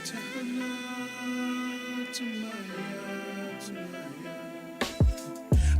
to Allah, to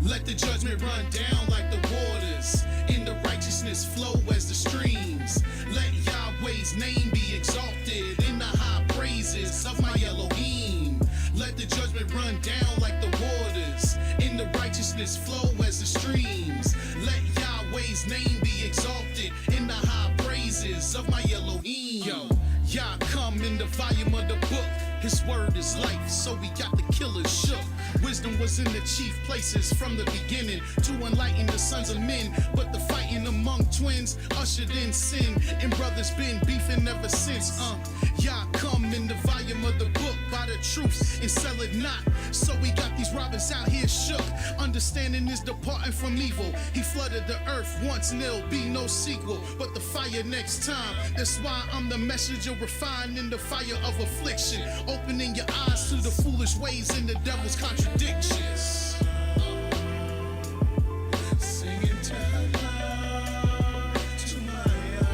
Let the judgment run down like the waters, and the righteousness flow as the streams. Let Yahweh's name be exalted in the high praises of my Elohim. Let the judgment run down like the waters, and the righteousness flow as the streams. Let Yahweh's name be exalted in the high praises of my Elohim. Yo, Yah come in the volume of the book. His word is life, so we got the killers shook. Wisdom was in the chief places from the beginning to enlighten the sons of men. But the fighting among twins ushered in sin, and brothers been beefing ever since. Y'all come in the volume of the book by the truth and sell it not. So we got these robbers out here shook. Understanding is departing from evil. He flooded the earth once and there'll be no sequel, but the fire next time. That's why I'm the messenger refined in the fire of affliction, opening your eyes to the foolish ways and the devil's contradictions. Singing to Allah, to Maya.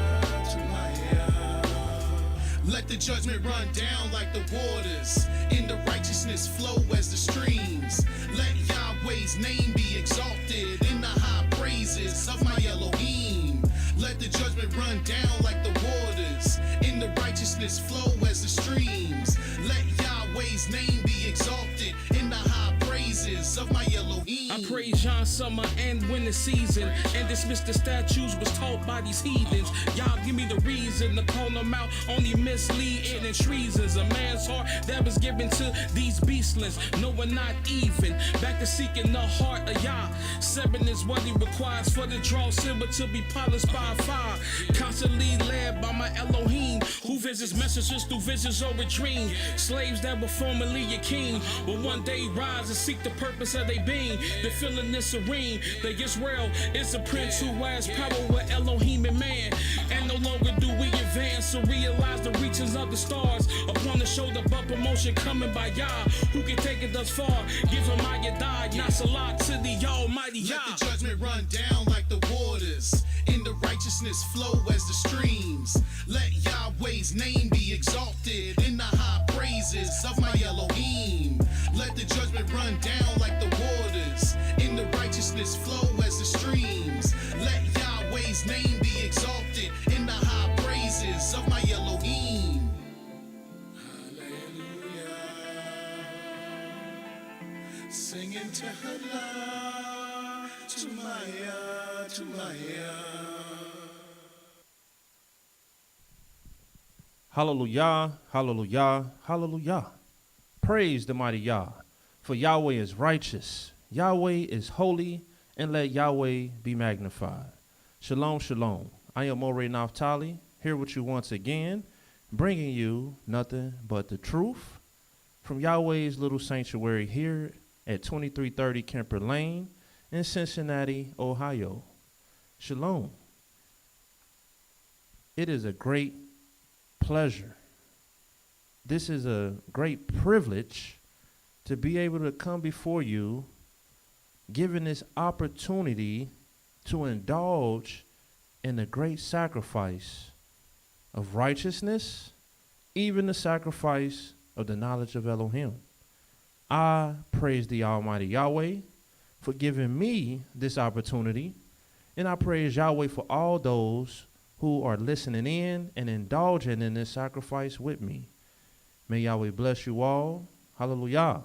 Let the judgment run down like the waters, and the righteousness flow as the streams. Let Yahweh's name be exalted in the high praises of my Elohim. Let the judgment run down like the waters, and the righteousness flow as the streams. Let Yahweh's name be exalted in the high praises of my Elohim. I praise John summer and winter season, and dismiss the statues was taught by these heathens. Y'all give me the reason to call them out, only misleading and treasons. A man's heart that was given to these beastlings, no one not even. Back to seeking the heart of Yah. 7 is what he requires for the draw silver to be polished by fire. Constantly led by my Elohim, who visits messengers through visions or a dream. Slaves that were formerly your king will one day rise and seek the purpose of their being. The feeling is serene, that Israel is a prince who has power with Elohim and man. And no longer do we advance or realize the reaches of the stars upon the shoulder, but promotion coming by Yah, who can take it thus far. Give him my Yadai, not Salah to the Almighty Yah. Let the judgment run down like the waters, and the righteousness flow as the streams. Let Yahweh's name be exalted in the high praises of my Elohim. Let the judgment run down like the waters, and the righteousness flow as the streams. Let Yahweh's name be exalted in the high praises of my Elohim. Hallelujah. Singing to Allah, to Maya, to Maya. Hallelujah, hallelujah, hallelujah. Praise the mighty Yah, for Yahweh is righteous, Yahweh is holy, and let Yahweh be magnified. Shalom, shalom. I am Moreh Naphtali, here with you once again, bringing you nothing but the truth from Yahweh's little sanctuary here at 2330 Kemper Lane in Cincinnati, Ohio. Shalom. It is a great pleasure. This is a great privilege to be able to come before you, given this opportunity to indulge in the great sacrifice of righteousness, even the sacrifice of the knowledge of Elohim. I praise the Almighty Yahweh for giving me this opportunity, and I praise Yahweh for all those who are listening in and indulging in this sacrifice with me. May Yahweh bless you all. Hallelujah.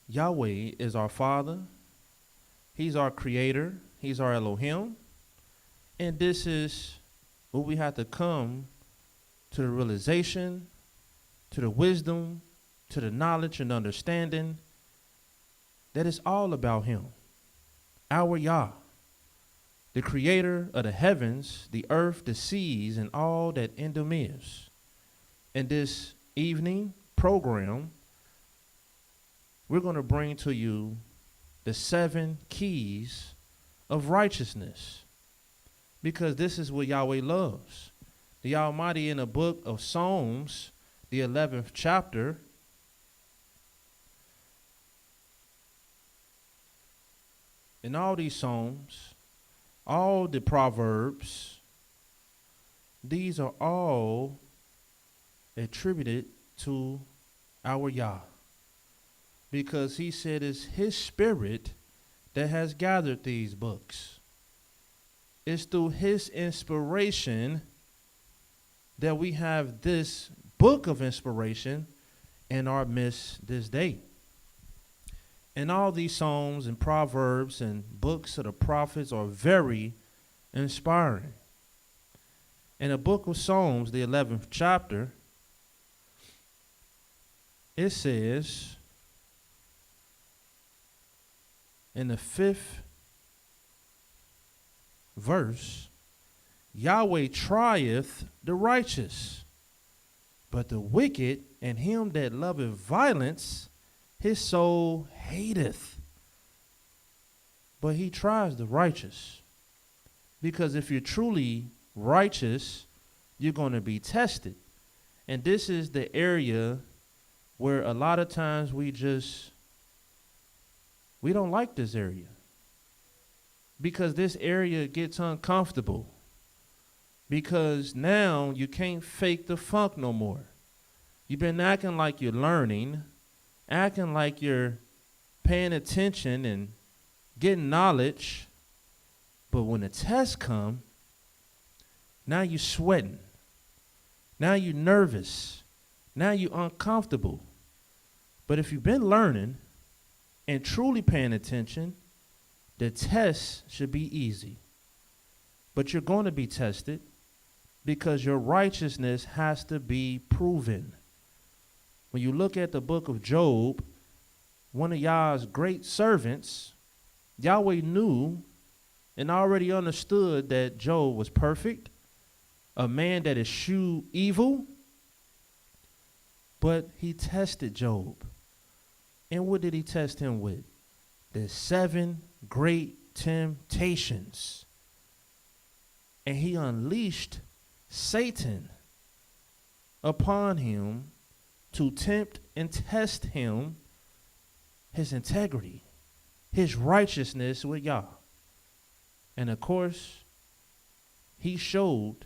Yahweh is our Father. He's our Creator. He's our Elohim. And this is what we have to come to the realization, to the wisdom, to the knowledge and understanding that it's all about Him, our Yah, the Creator of the heavens, the earth, the seas, and all that in them is. In this evening program, we're going to bring to you the 7 keys of righteousness, because this is what Yahweh loves. The Almighty in the book of Psalms, the 11th chapter, in all these Psalms, all the Proverbs, these are all attributed to our Yah, because he said it's his spirit that has gathered these books. It's through his inspiration that we have this book of inspiration in our midst this day. And all these Psalms and Proverbs and books of the prophets are very inspiring. In the book of Psalms, the 11th chapter, it says in the 5th verse, Yahweh trieth the righteous, but the wicked and him that loveth violence, his soul hateth. But he tries the righteous, because if you're truly righteous, you're going to be tested. And this is the area where a lot of times we don't like this area, because this area gets uncomfortable, because now you can't fake the funk no more. You've been acting like you're learning, acting like you're paying attention and getting knowledge, but when the tests come, now you're sweating. Now you're nervous. Now you're uncomfortable. But if you've been learning and truly paying attention, the test should be easy. But you're going to be tested because your righteousness has to be proven. When you look at the book of Job, one of Yah's great servants, Yahweh knew and already understood that Job was perfect, a man that eschewed evil, but he tested Job. And what did he test him with? The 7 great temptations. And he unleashed Satan upon him to tempt and test him, his integrity, his righteousness with Yah. And of course, he showed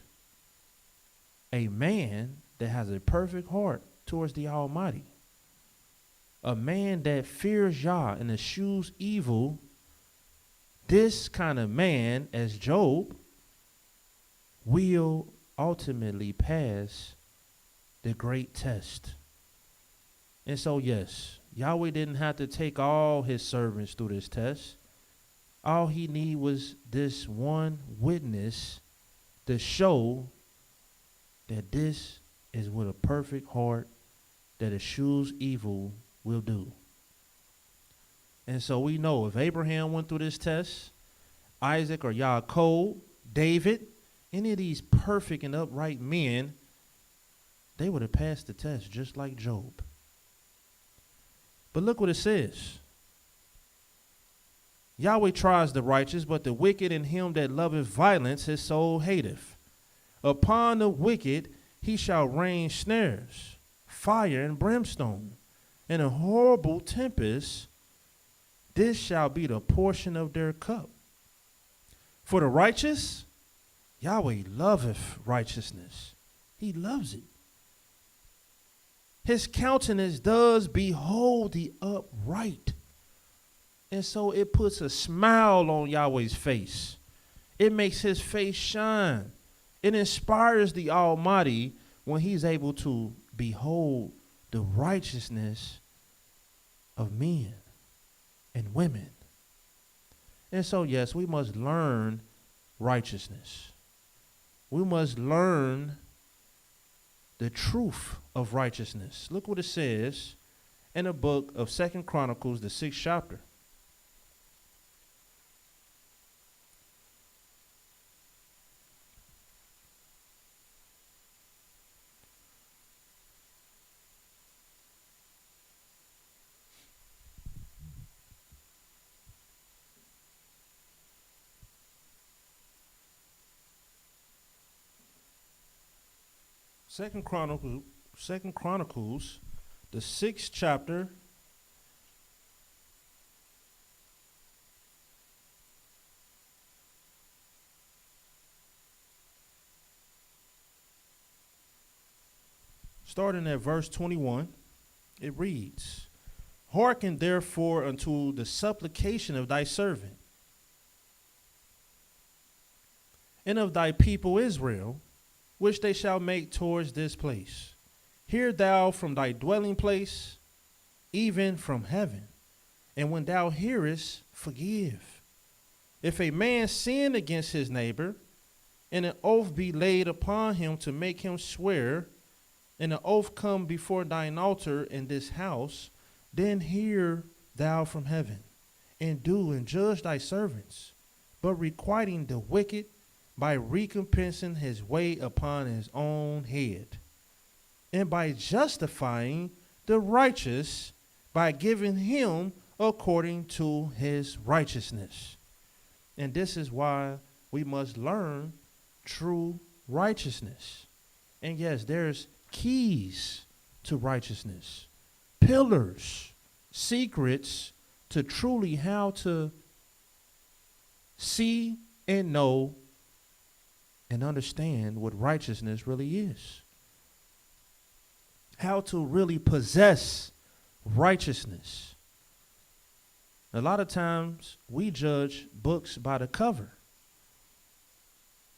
a man that has a perfect heart towards the Almighty. A man that fears Yah and eschews evil. This kind of man, as Job, will ultimately pass the great test. And so, yes, Yahweh didn't have to take all his servants through this test. All he needed was this one witness to show that this is what a perfect heart that eschews evil will do. And so we know if Abraham went through this test, Isaac or Yaakov, David, any of these perfect and upright men, they would have passed the test just like Job. But look what it says. Yahweh tries the righteous, but the wicked and him that loveth violence his soul hateth. Upon the wicked he shall rain snares, fire and brimstone, and a horrible tempest. This shall be the portion of their cup. For the righteous, Yahweh loveth righteousness. He loves it. His countenance does behold the upright. And so it puts a smile on Yahweh's face. It makes his face shine. It inspires the Almighty when he's able to behold the righteousness of men and women. And so, yes, we must learn righteousness. We must learn the truth of righteousness. Look what it says in the book of 2 Chronicles, the 6th chapter. Second Chronicles, the 6th chapter, starting at verse 21, it reads, Hearken therefore unto the supplication of thy servant and of thy people Israel, which they shall make towards this place. Hear thou from thy dwelling place, even from heaven, and when thou hearest, forgive. If a man sin against his neighbor, and an oath be laid upon him to make him swear, and an oath come before thine altar in this house, then hear thou from heaven, and do and judge thy servants, but requiting the wicked by recompensing his way upon his own head, and by justifying the righteous by giving him according to his righteousness. And this is why we must learn true righteousness. And yes, there's keys to righteousness, pillars, secrets to truly how to see and know and understand what righteousness really is. How to really possess righteousness. A lot of times we judge books by the cover,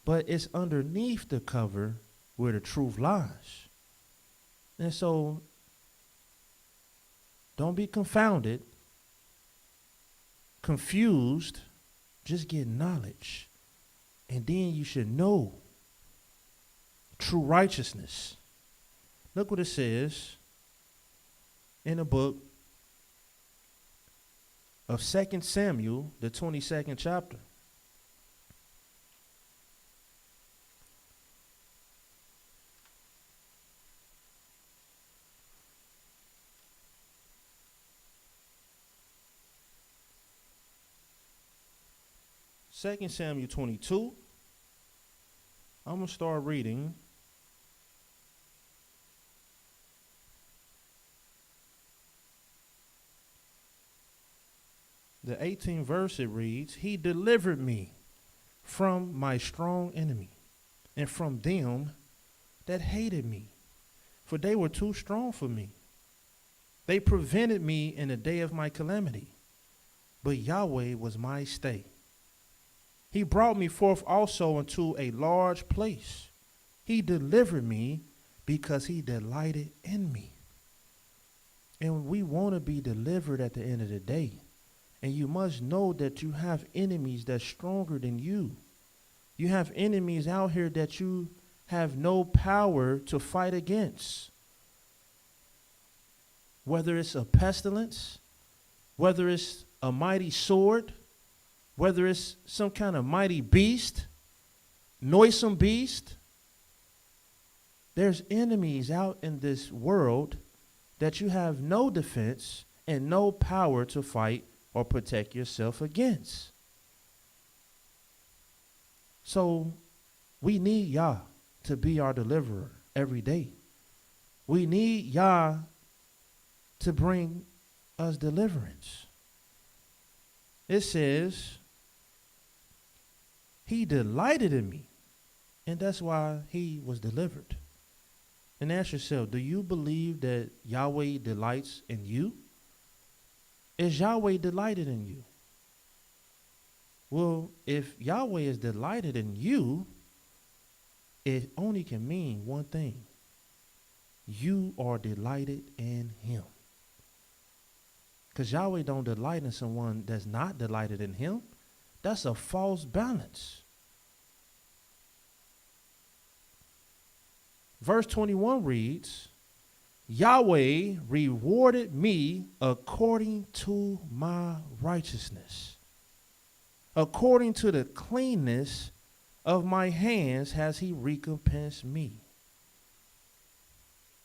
but it's underneath the cover where the truth lies. And so don't be confounded, confused, just get knowledge. And then you should know true righteousness. Look what it says in the book of 2 Samuel, the 22nd chapter. Second Samuel 22. I'm going to start reading the 18th verse. It reads, He delivered me from my strong enemy and from them that hated me, for they were too strong for me. They prevented me in the day of my calamity, but Yahweh was my stay. He brought me forth also into a large place. He delivered me because he delighted in me. And we want to be delivered at the end of the day. And you must know that you have enemies that's stronger than you. You have enemies out here that you have no power to fight against. Whether it's a pestilence, whether it's a mighty sword, whether it's some kind of mighty beast, noisome beast, there's enemies out in this world that you have no defense and no power to fight or protect yourself against. So we need Yah to be our deliverer every day. We need Yah to bring us deliverance. It says, He delighted in me, and that's why he was delivered. And ask yourself, do you believe that Yahweh delights in you? Is Yahweh delighted in you? Well, if Yahweh is delighted in you, it only can mean one thing. You are delighted in him. Because Yahweh don't delight in someone that's not delighted in him. That's a false balance. Verse 21 reads, Yahweh rewarded me according to my righteousness. According to the cleanness of my hands has he recompensed me.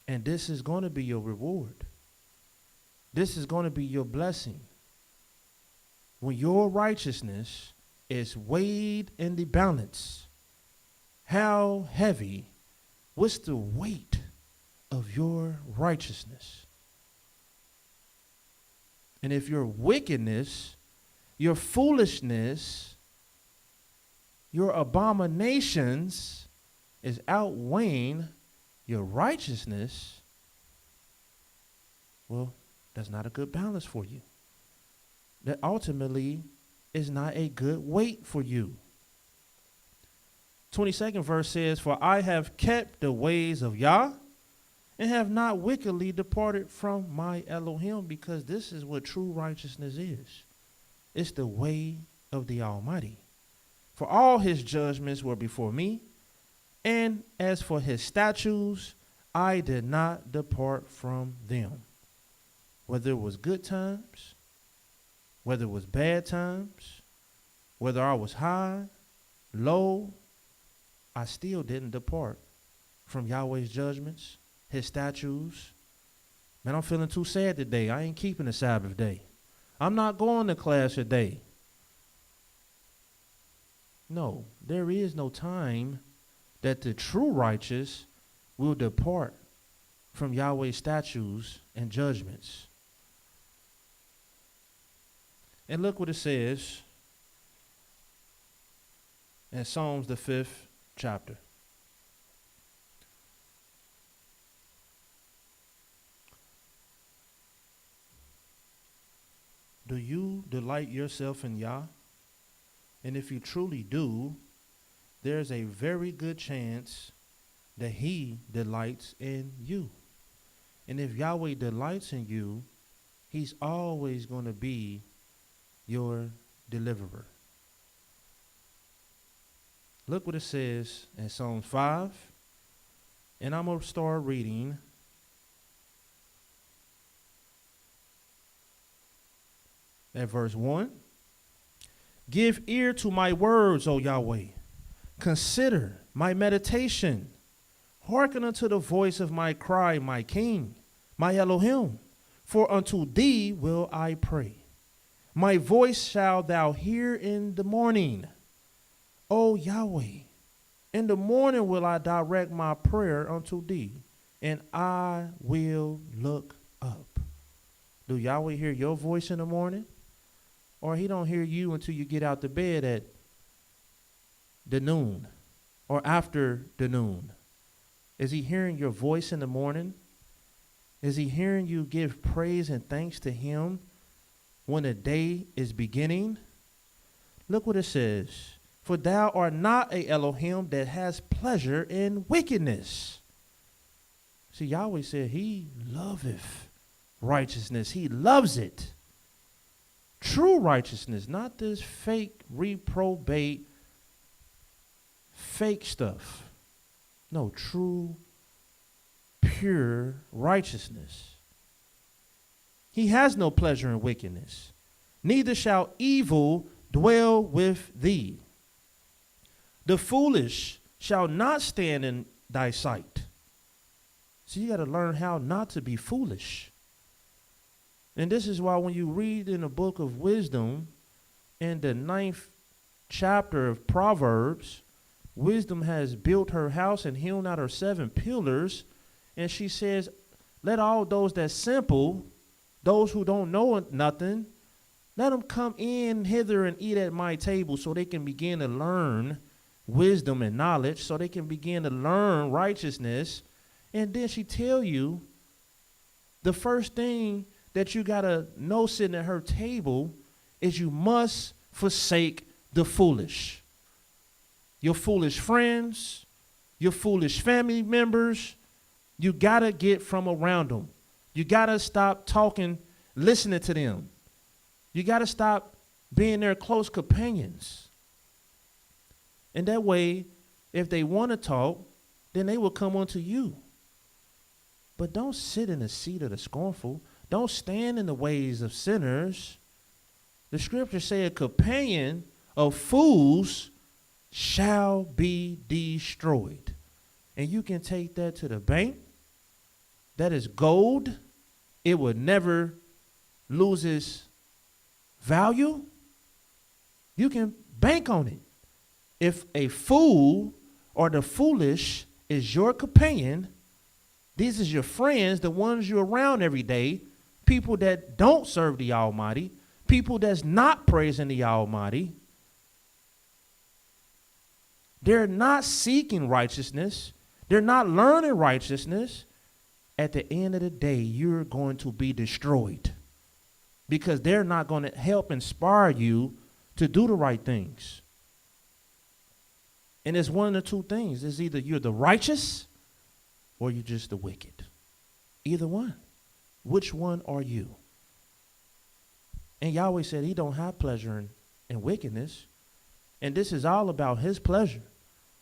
And this is going to be your reward. This is going to be your blessing. When your righteousness is weighed in the balance, how heavy, what's the weight of your righteousness? And if your wickedness, your foolishness, your abominations is outweighing your righteousness, Well, that's not a good balance for you. That ultimately is not a good weight for you. 22nd verse says, for I have kept the ways of Yah and have not wickedly departed from my Elohim, because this is what true righteousness is. It's the way of the Almighty. For all his judgments were before me, and as for his statutes, I did not depart from them. Whether it was good times, whether it was bad times, whether I was high, low, I still didn't depart from Yahweh's judgments, his statutes. Man, I'm feeling too sad today. I ain't keeping the Sabbath day. I'm not going to class today. No, there is no time that the true righteous will depart from Yahweh's statutes and judgments. And look what it says in Psalms, the 5th chapter. Do you delight yourself in Yah? And if you truly do, there's a very good chance that he delights in you. And if Yahweh delights in you, he's always going to be your deliverer. Look what it says in Psalm 5. And I'm going to start reading at verse 1. Give ear to my words, O Yahweh. Consider my meditation. Hearken unto the voice of my cry, my King, my Elohim. For unto thee will I pray. My voice shalt thou hear in the morning. O Yahweh, in the morning will I direct my prayer unto thee, and I will look up. Do Yahweh hear your voice in the morning? Or he don't hear you until you get out the bed at the noon or after the noon? Is he hearing your voice in the morning? Is he hearing you give praise and thanks to him when the day is beginning? Look what it says. For thou art not a Elohim that has pleasure in wickedness. See, Yahweh said he loveth righteousness. He loves it. True righteousness, not this fake, reprobate, fake stuff. No, true, pure righteousness. He has no pleasure in wickedness, neither shall evil dwell with thee. The foolish shall not stand in thy sight. So you got to learn how not to be foolish. And this is why when you read in the book of wisdom, in the 9th chapter of Proverbs, wisdom has built her house and hewn out her 7 pillars. And she says, let all those that simple, those who don't know nothing, let them come in hither and eat at my table so they can begin to learn wisdom and knowledge, so they can begin to learn righteousness. And then she tell you the first thing that you got to know sitting at her table is you must forsake the foolish. Your foolish friends, your foolish family members, you got to get from around them. You got to stop talking, listening to them. You got to stop being their close companions. And that way, if they want to talk, then they will come unto you. But don't sit in the seat of the scornful. Don't stand in the ways of sinners. The scriptures say a companion of fools shall be destroyed. And you can take that to the bank. That is gold. It would never lose its value. You can bank on it. If a fool or the foolish is your companion, these is your friends, the ones you're around every day, people that don't serve the Almighty, people that's not praising the Almighty. They're not seeking righteousness. They're not learning righteousness. at the end of the day, you're going to be destroyed because they're not going to help inspire you to do the right things. And it's one of the two things. It's either you're the righteous or you're just the wicked. Either one. Which one are you? And Yahweh said he don't have pleasure in wickedness. And this is all about his pleasure.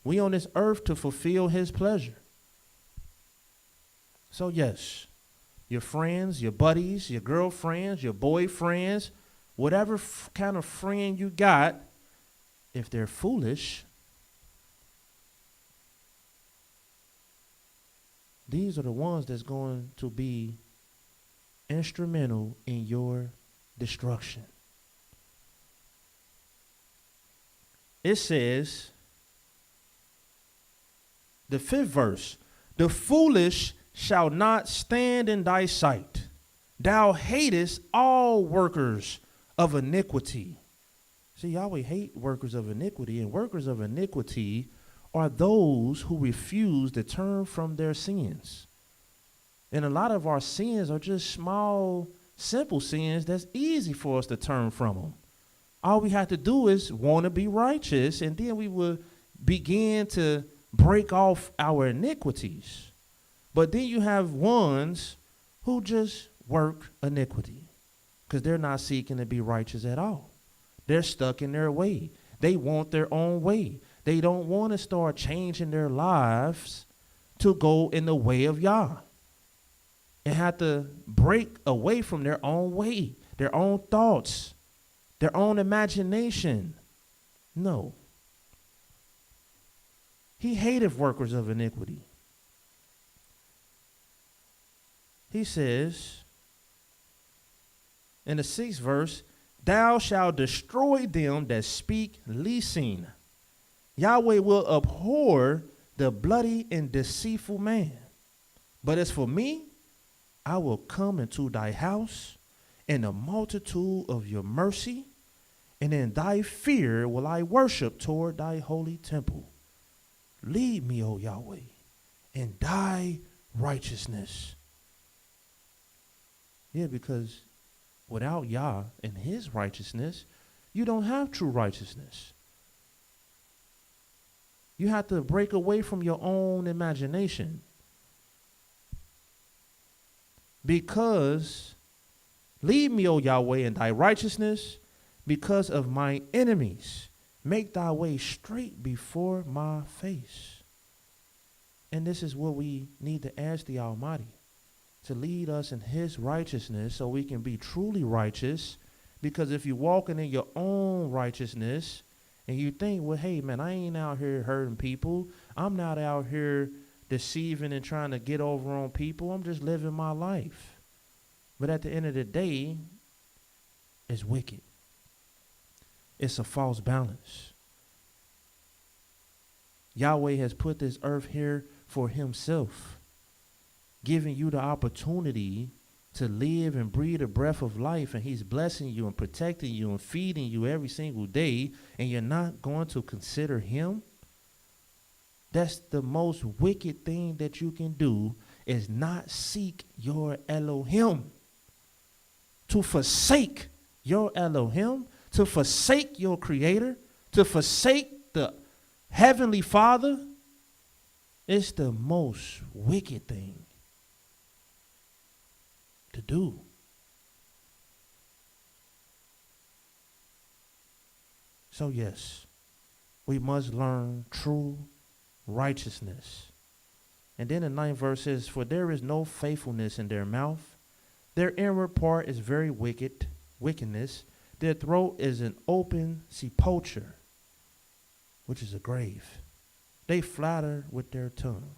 We on this earth to fulfill his pleasure. So yes, your friends, your buddies, your girlfriends, your boyfriends, whatever kind of friend you got, if they're foolish, these are the ones that's going to be instrumental in your destruction. It says, the 5th verse, the foolish shall not stand in thy sight. Thou hatest all workers of iniquity. See, Yahweh hate workers of iniquity, and workers of iniquity are those who refuse to turn from their sins. And a lot of our sins are just small, simple sins that's easy for us to turn from them. All we have to do is want to be righteous, and then we will begin to break off our iniquities. But then you have ones who just work iniquity because they're not seeking to be righteous at all. They're stuck in their way. They want their own way. They don't want to start changing their lives to go in the way of Yah and have to break away from their own way, their own thoughts, their own imagination. No. He hated workers of iniquity. He says in the 6th verse, thou shalt destroy them that speak leasing. Yahweh will abhor the bloody and deceitful man. But as for me, I will come into thy house in the multitude of your mercy, and in thy fear will I worship toward thy holy temple. Lead me, O Yahweh, in thy righteousness. Yeah, because without Yah and his righteousness, you don't have true righteousness. You have to break away from your own imagination. Because, lead me, O Yahweh, in thy righteousness, because of my enemies. Make thy way straight before my face. And this is what we need to ask the Almighty, to lead us in his righteousness so we can be truly righteous. Because if you're walking in your own righteousness and you think, well, hey, man, I ain't out here hurting people. I'm not out here deceiving and trying to get over on people. I'm just living my life. But at the end of the day, it's wicked. It's a false balance. Yahweh has put this earth here for himself, giving you the opportunity to live and breathe a breath of life, and he's blessing you and protecting you and feeding you every single day, and you're not going to consider him. That's the most wicked thing that you can do, is not seek your Elohim. To forsake your Elohim, to forsake your creator, to forsake the heavenly Father, it's the most wicked thing to do. So yes, we must learn true righteousness. And then the 9th verse says, for there is no faithfulness in their mouth. Their inward part is very wickedness. Their throat is an open sepulchre, which is a grave. They flatter with their tongue.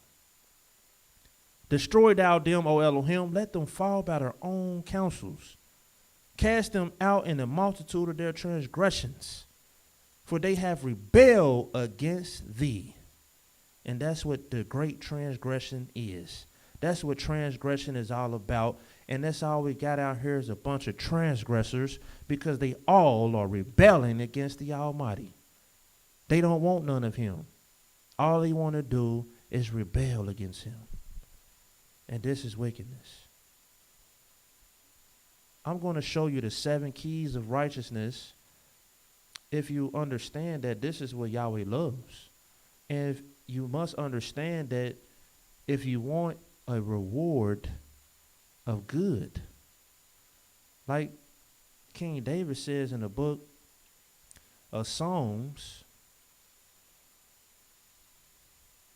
Destroy thou them, O Elohim. Let them fall by their own counsels. Cast them out in the multitude of their transgressions, for they have rebelled against thee. And that's what the great transgression is. That's what transgression is all about. And that's all we got out here is a bunch of transgressors, because they all are rebelling against the Almighty. They don't want none of him. All they want to do is rebel against him. And this is wickedness. I'm going to show you the 7 keys of righteousness if you understand that this is what Yahweh loves. And if you must understand that if you want a reward of good, like King David says in the book of Psalms,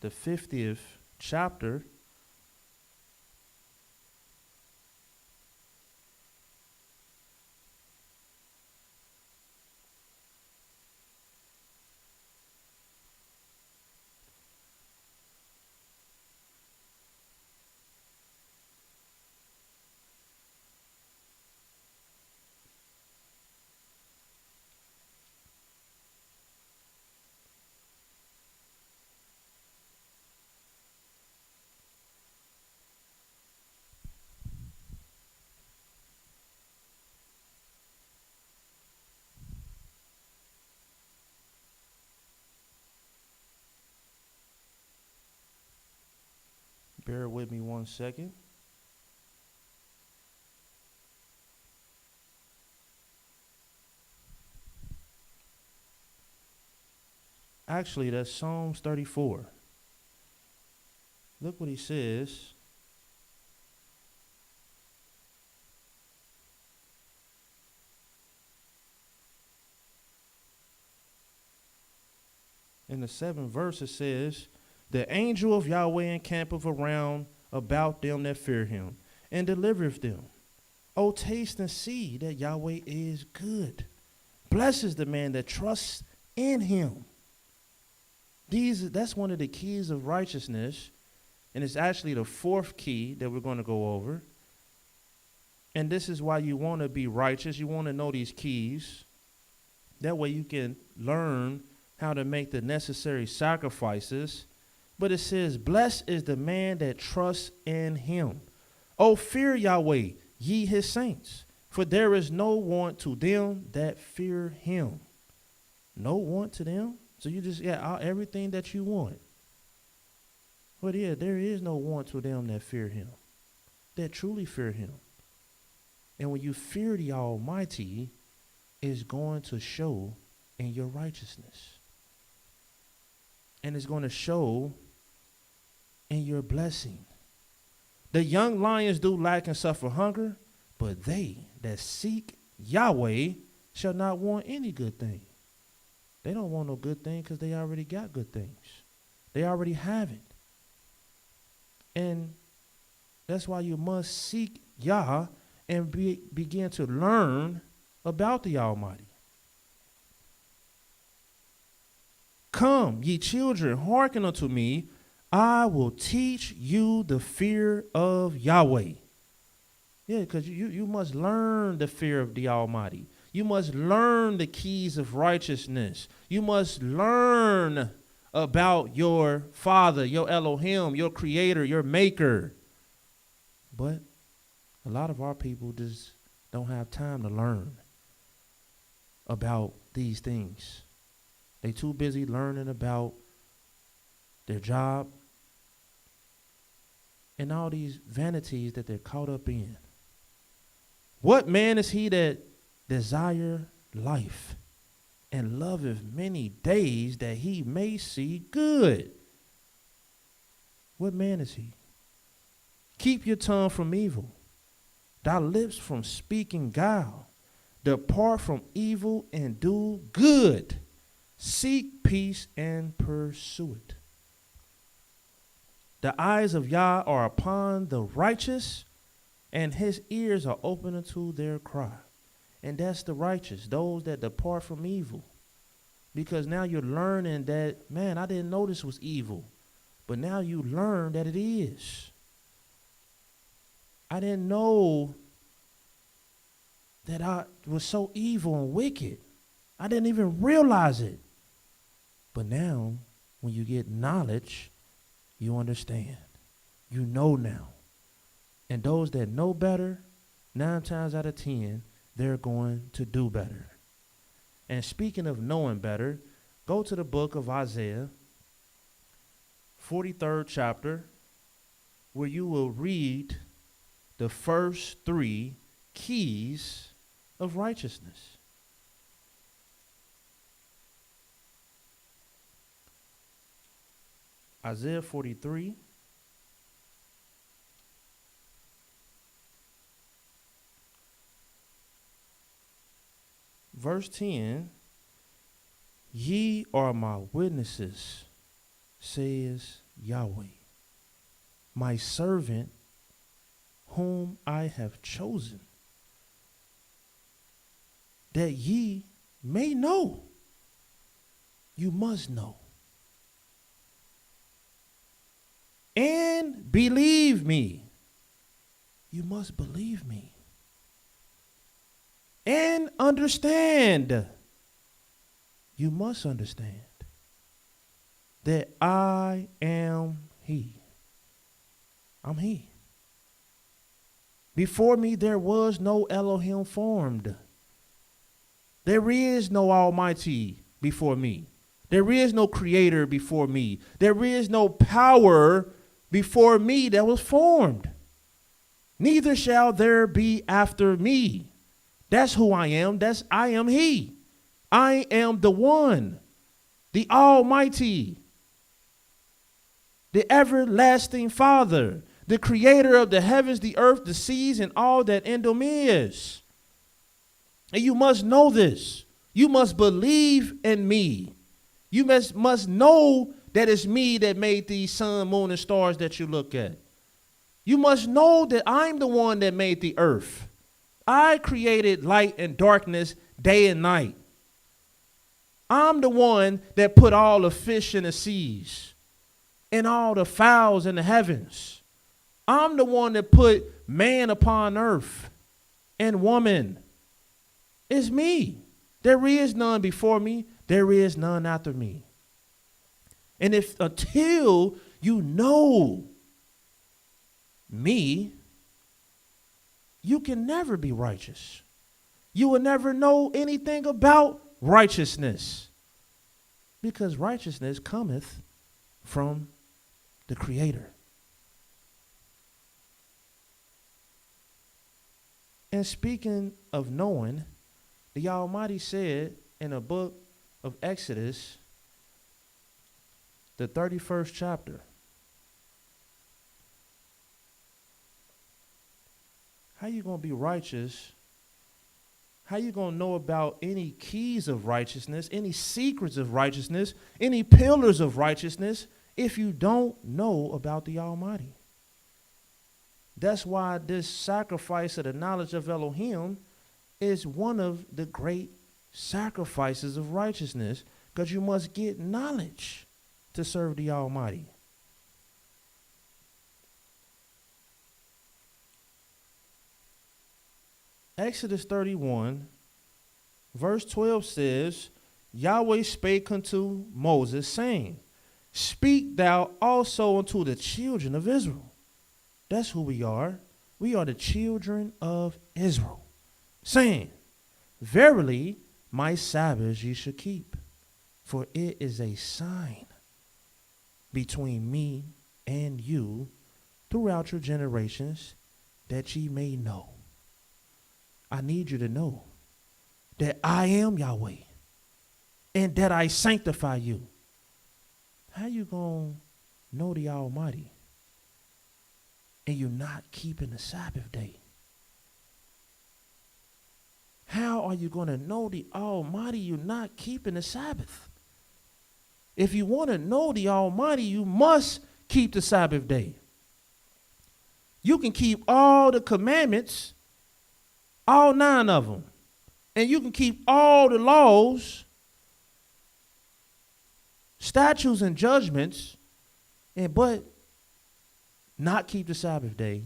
the 50th chapter, bear with me 1 second. Actually, that's Psalms 34. Look what he says. In the 7th verse, it says, the angel of Yahweh encampeth around about them that fear him, and delivereth them. O taste and see that Yahweh is good. Blessed is the man that trusts in him. That's one of the keys of righteousness, and it's actually the 4th key that we're going to go over. And this is why you want to be righteous. You want to know these keys. That way you can learn how to make the necessary sacrifices. But it says, blessed is the man that trusts in him. O fear Yahweh, ye his saints, for there is no want to them that fear him. No want to them? So you just, everything that you want. But yeah, there is no want to them that fear him, that truly fear him. And when you fear the Almighty, it's going to show in your righteousness. And it's going to show in your blessing. The young lions do lack and suffer hunger, but they that seek Yahweh shall not want any good thing. They don't want no good thing because they already got good things. They already have it. And that's why you must seek Yah and begin to learn about the Almighty. Come, ye children, hearken unto me. I will teach you the fear of Yahweh. Yeah, because you must learn the fear of the Almighty. You must learn the keys of righteousness. You must learn about your Father, your Elohim, your Creator, your Maker. But a lot of our people just don't have time to learn about these things. They too busy learning about their job and all these vanities that they're caught up in. What man is he that desire life and loveth many days that he may see good? What man is he? Keep your tongue from evil, thy lips from speaking guile. Depart from evil and do good. Seek peace and pursue it. The eyes of Yah are upon the righteous, and his ears are open unto their cry. And that's the righteous, those that depart from evil. Because now you're learning that, man, I didn't know this was evil. But now you learn that it is. I didn't know that I was so evil and wicked. I didn't even realize it. But now, when you get knowledge, you understand. You know now. And those that know better, 9 times out of 10, they're going to do better. And speaking of knowing better, go to the book of Isaiah, 43rd chapter, where you will read the first 3 keys of righteousness. Isaiah 43. Verse 10, ye are my witnesses, says Yahweh, my servant whom I have chosen, that ye may know. You must know. And believe me. You must believe me. And understand. You must understand that I am He. I'm He. Before me there was no Elohim formed. There is no Almighty before me. There is no Creator before me. There is no power before me that was formed. Neither shall there be after me. That's who I am. I am He. I am the one, the Almighty, the everlasting Father, the creator of the heavens, the earth, the seas, and all that in them is. And you must know this. You must believe in me. You must know that it's me that made these sun, moon, and stars that you look at. You must know that I'm the one that made the earth. I created light and darkness, day and night. I'm the one that put all the fish in the seas and all the fowls in the heavens. I'm the one that put man upon earth and woman. It's me. There is none before me. There is none after me. And if until you know me, you can never be righteous. You will never know anything about righteousness, because righteousness cometh from the Creator. And speaking of knowing, the Almighty said in the book of Exodus, the 31st chapter, how you going to be righteous? How you going to know about any keys of righteousness, any secrets of righteousness, any pillars of righteousness, if you don't know about the Almighty? That's why this sacrifice of the knowledge of Elohim is one of the great sacrifices of righteousness, because you must get knowledge to serve the Almighty. Exodus 31, verse 12 says, Yahweh spake unto Moses, saying, speak thou also unto the children of Israel. That's who we are. We are the children of Israel, saying, verily my Sabbaths ye shall keep, for it is a sign between me and you throughout your generations, that ye may know. I need you to know that I am Yahweh and that I sanctify you. How you going to know the Almighty and you're not keeping the Sabbath day? How are you going to know the Almighty? You're not keeping the Sabbath. If you want to know the Almighty, you must keep the Sabbath day. You can keep all the commandments, all 9 of them, and you can keep all the laws, statutes, and judgments, but not keep the Sabbath day.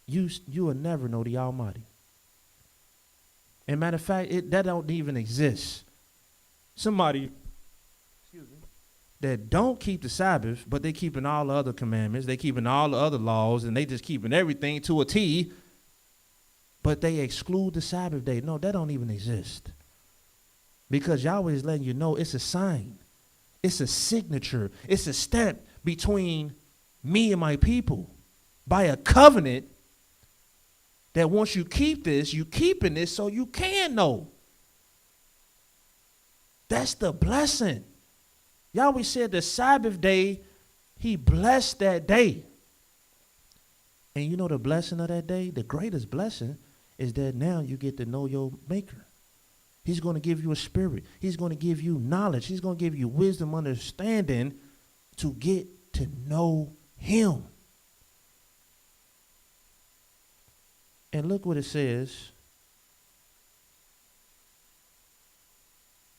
You will never know the Almighty. And matter of fact, that don't even exist. Somebody that don't keep the Sabbath, but they keeping all the other commandments, they keeping all the other laws, and they just keeping everything to a T, but they exclude the Sabbath day. No, that don't even exist. Because Yahweh is letting you know it's a sign. It's a signature. It's a stamp between me and my people by a covenant that once you keep this, you keeping this so you can know. That's the blessing. Yahweh said the Sabbath day, he blessed that day. And you know the blessing of that day? The greatest blessing is that now you get to know your maker. He's going to give you a spirit. He's going to give you knowledge. He's going to give you wisdom, understanding to get to know him. And look what it says.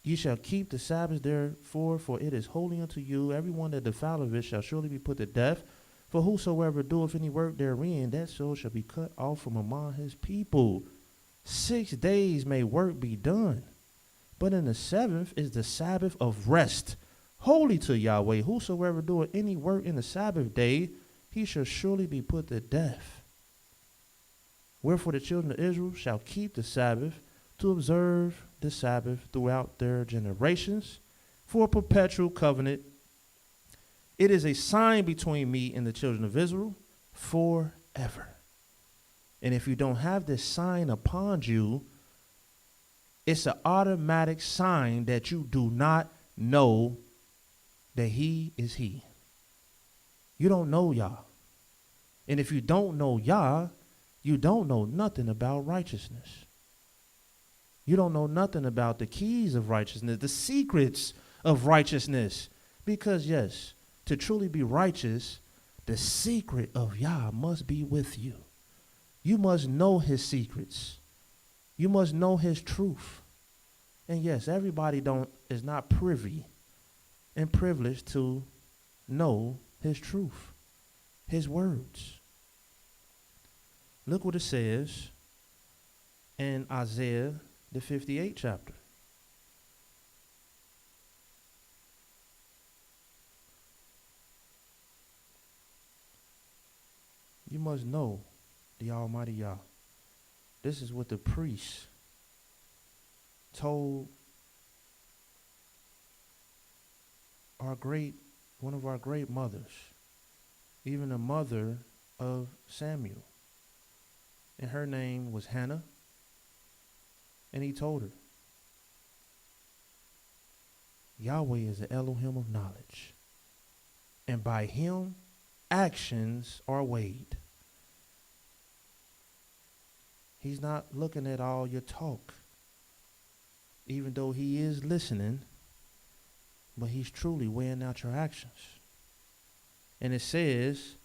You shall keep the Sabbath therefore, for it is holy unto you. Everyone that defileth it shall surely be put to death. For whosoever doeth any work therein, that soul shall be cut off from among his people. 6 days may work be done, but in the seventh is the Sabbath of rest, holy to Yahweh. Whosoever doeth any work in the Sabbath day, he shall surely be put to death. Wherefore the children of Israel shall keep the Sabbath, to observe the Sabbath throughout their generations, for a perpetual covenant. It is a sign between me and the children of Israel forever. And if you don't have this sign upon you, it's an automatic sign that you do not know that he is he. You don't know Yah. And if you don't know Yah, you don't know nothing about righteousness. You don't know nothing about the keys of righteousness, the secrets of righteousness. Because yes, to truly be righteous, the secret of Yah must be with you. You must know his secrets. You must know his truth. And yes, everybody is not privy and privileged to know his truth, his words. Look what it says in Isaiah, the 58th chapter. You must know the Almighty Yah. This is what the priests told one of our great mothers, even the mother of Samuel. And her name was Hannah. And he told her, Yahweh is the Elohim of knowledge, and by him actions are weighed. He's not looking at all your talk, even though he is listening, but he's truly weighing out your actions. And it says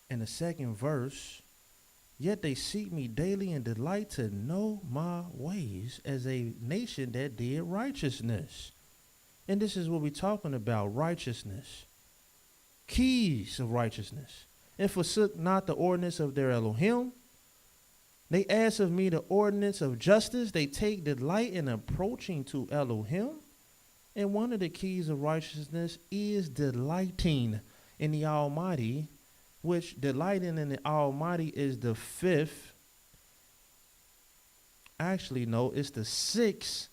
in the second verse, yet they seek me daily and delight to know my ways, as a nation that did righteousness. And this is what we're talking about, righteousness. Keys of righteousness. And forsook not the ordinance of their Elohim. They ask of me the ordinance of justice. They take delight in approaching to Elohim. And one of the keys of righteousness is delighting in the Almighty, which delighting in the Almighty is the fifth. Actually, no, it's the sixth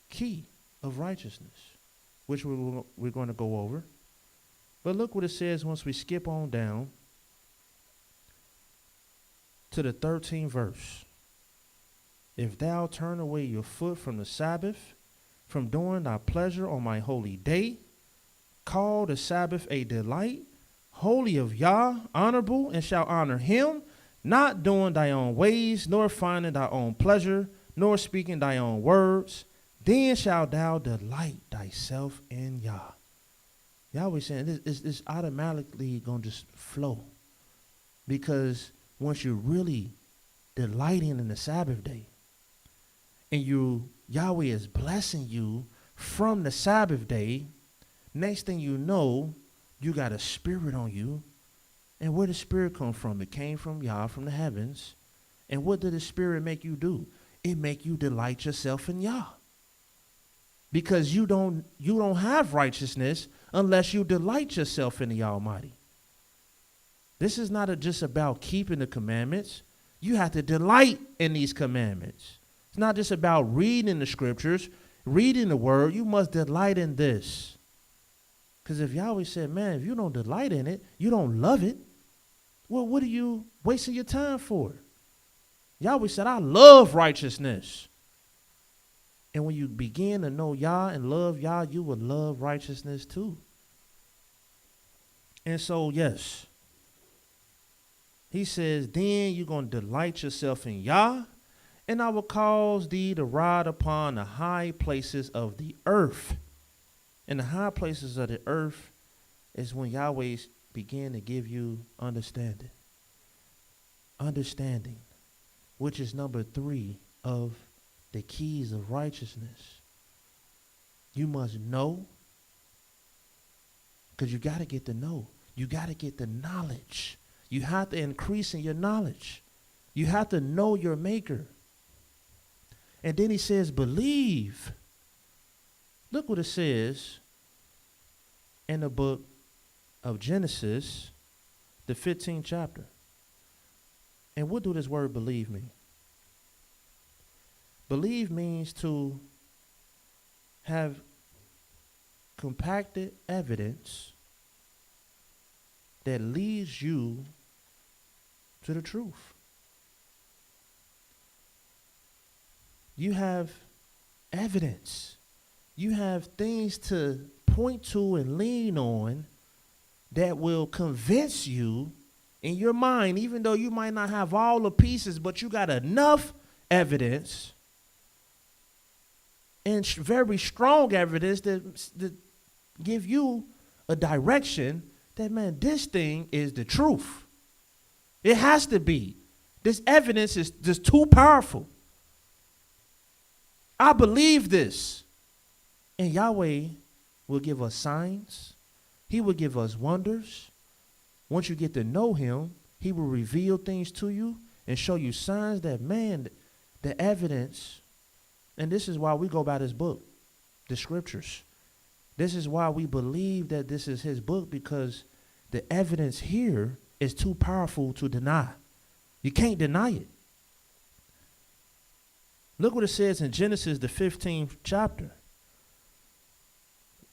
key of righteousness, which we're going to go over. But look what it says once we skip on down to the 13th verse. If thou turn away your foot from the Sabbath, from doing thy pleasure on my holy day, call the Sabbath a delight, holy of Yah, honorable, and shall honor him, not doing thy own ways, nor finding thy own pleasure, nor speaking thy own words, then shalt thou delight thyself in Yah. Yahweh saying this automatically going to just flow. Because once you're really delighting in the Sabbath day, and Yahweh is blessing you from the Sabbath day, next thing you know, you got a spirit on you. And where did the spirit come from? It came from Yah, from the heavens. And what did the spirit make you do? It make you delight yourself in Yah. Because you don't have righteousness unless you delight yourself in the Almighty. This is not just about keeping the commandments. You have to delight in these commandments. It's not just about reading the scriptures. reading the word, you must delight in this. Because if Yahweh said, man, if you don't delight in it, you don't love it, well, what are you wasting your time for? Yahweh said, I love righteousness. And when you begin to know Yah and love Yah, you will love righteousness too. And so, yes, he says, then you're going to delight yourself in Yah, and I will cause thee to ride upon the high places of the earth. And the high places of the earth is when Yahweh begin to give you understanding. Understanding, which is number 3 of the keys of righteousness. You must know, because you got to get to know. You got to get the knowledge. You have to increase in your knowledge. You have to know your maker. And then he says, believe. Look what it says in the book of Genesis, the 15th chapter. And what do this word believe mean? Believe means to have compacted evidence that leads you to the truth. You have evidence. You have things to point to and lean on that will convince you in your mind, even though you might not have all the pieces, but you got enough evidence and very strong evidence that give you a direction that, man, this thing is the truth. It has to be. This evidence is just too powerful. I believe this. And Yahweh will give us signs. He will give us wonders. Once you get to know him, he will reveal things to you and show you signs that, man, the evidence. And this is why we go by this book, the scriptures. This is why we believe that this is his book, because the evidence here is too powerful to deny. You can't deny it. Look what it says in Genesis, the 15th chapter.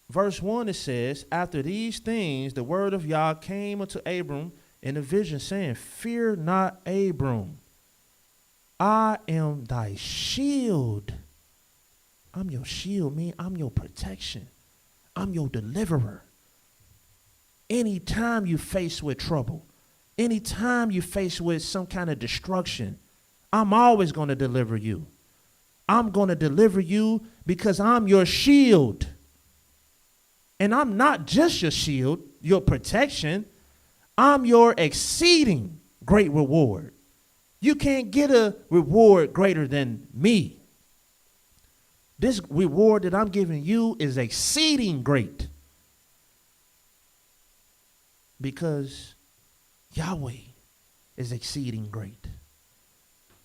Verse 1, it says, after these things, the word of Yah came unto Abram in a vision, saying, fear not, Abram. I am thy shield. I'm your shield, man. I'm your protection. I'm your deliverer. Anytime you face with trouble, anytime you face with some kind of destruction, I'm always going to deliver you. I'm going to deliver you because I'm your shield. And I'm not just your shield, your protection. I'm your exceeding great reward. You can't get a reward greater than me. This reward that I'm giving you is exceeding great. Because Yahweh is exceeding great.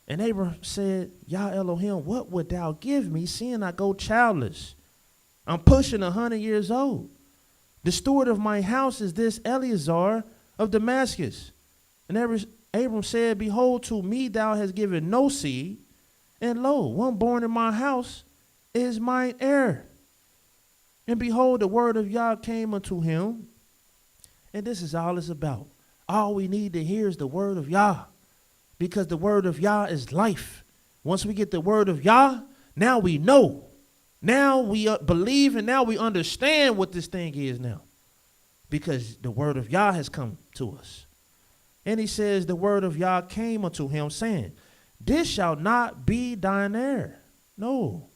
And Abraham said, Yah Elohim, what would thou give me, seeing I go childless? I'm pushing 100 years old. The steward of my house is this Eleazar of Damascus. And Abram said, behold, to me thou hast given no seed, and lo, one born in my house is mine heir. And behold, the word of Yah came unto him. And this is all it's about. All we need to hear is the word of Yah, because the word of Yah is life. Once we get the word of Yah, now we know. Now we believe, and now we understand what this thing is now, because the word of Yah has come to us. And he says, the word of Yah came unto him, saying, this shall not be thine heir. No.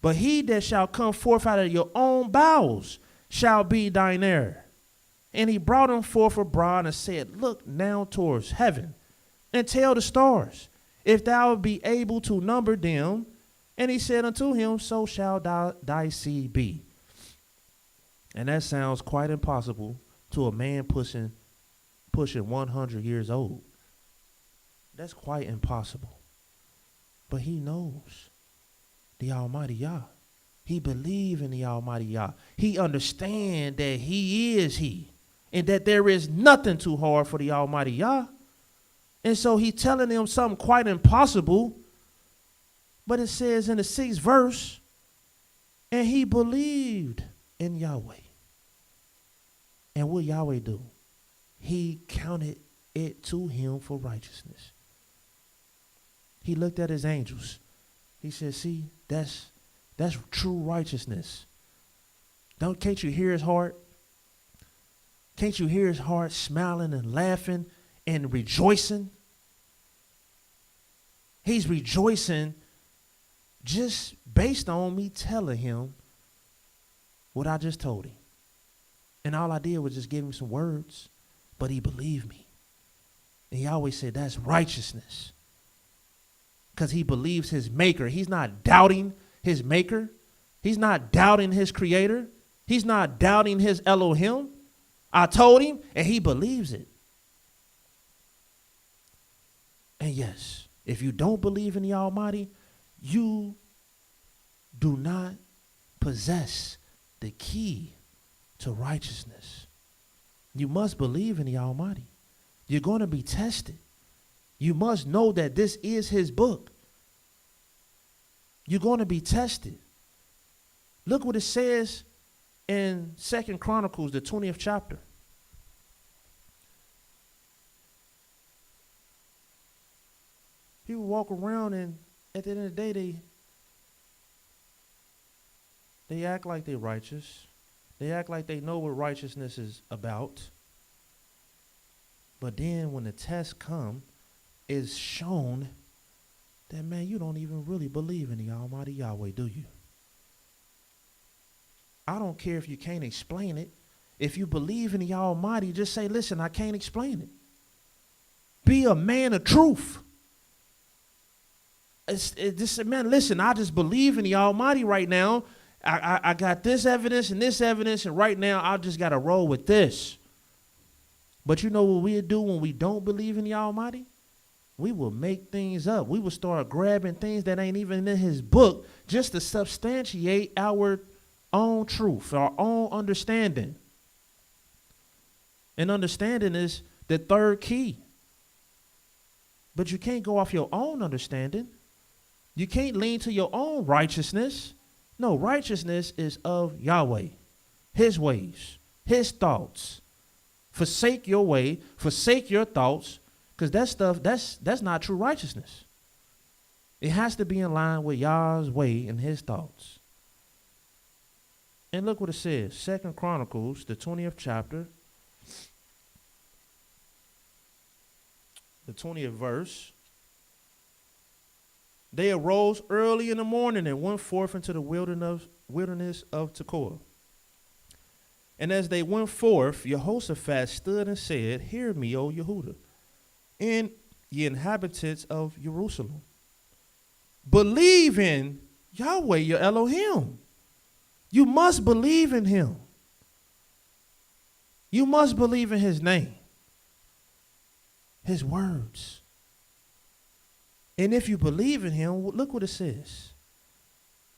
But he that shall come forth out of your own bowels shall be thine heir. And he brought him forth abroad and said, look now towards heaven and tell the stars, if thou be able to number them. And he said unto him, so shall thy seed be. And that sounds quite impossible to a man pushing 100 years old. That's quite impossible. But he knows the Almighty Yah. He believes in the Almighty Yah. He understands that he is he, and that there is nothing too hard for the Almighty Yah. And so he's telling them something quite impossible. But it says in the 6th verse, And he believed in Yahweh. And what Yahweh do? He counted it to him for righteousness. He looked at his angels. He said, see, that's true righteousness. Can't you hear his heart? Can't you hear his heart smiling and laughing and rejoicing? He's rejoicing just based on me telling him what I just told him. And all I did was just give him some words, but he believed me. And he always said that's righteousness. Because he believes his maker. He's not doubting his maker. He's not doubting his creator. He's not doubting his Elohim. I told him, and he believes it. And yes, if you don't believe in the Almighty, you do not possess the key to righteousness. You must believe in the Almighty. You're going to be tested. You must know that this is his book. You're going to be tested. Look what it says in 2 Chronicles, the 20th chapter. People walk around and at the end of the day, they act like they're righteous. They act like they know what righteousness is about. But then when the test comes, it's shown that, man, you don't even really believe in the Almighty Yahweh, do you? I don't care if you can't explain it. If you believe in the Almighty, just say, listen, I can't explain it. Be a man of truth. Man, listen, I just believe in the Almighty right now. I got this evidence, and right now I just got to roll with this. But you know what we'll do when we don't believe in the Almighty? We will make things up. We will start grabbing things that ain't even in his book just to substantiate our own truth, our own understanding. And understanding is the third key. But you can't go off your own understanding. You can't lean to your own righteousness. No, righteousness is of Yahweh, his ways, his thoughts. Forsake your way, forsake your thoughts, because that stuff, that's not true righteousness. It has to be in line with Yah's way and his thoughts. And look what it says, 2 Chronicles, the 20th chapter, the 20th verse. They arose early in the morning and went forth into the wilderness of Tekoa. And as they went forth, Jehoshaphat stood and said, hear me, O Yehuda, and ye inhabitants of Jerusalem. Believe in Yahweh, your Elohim. You must believe in him. You must believe in his name, his words. And if you believe in him, look what it says.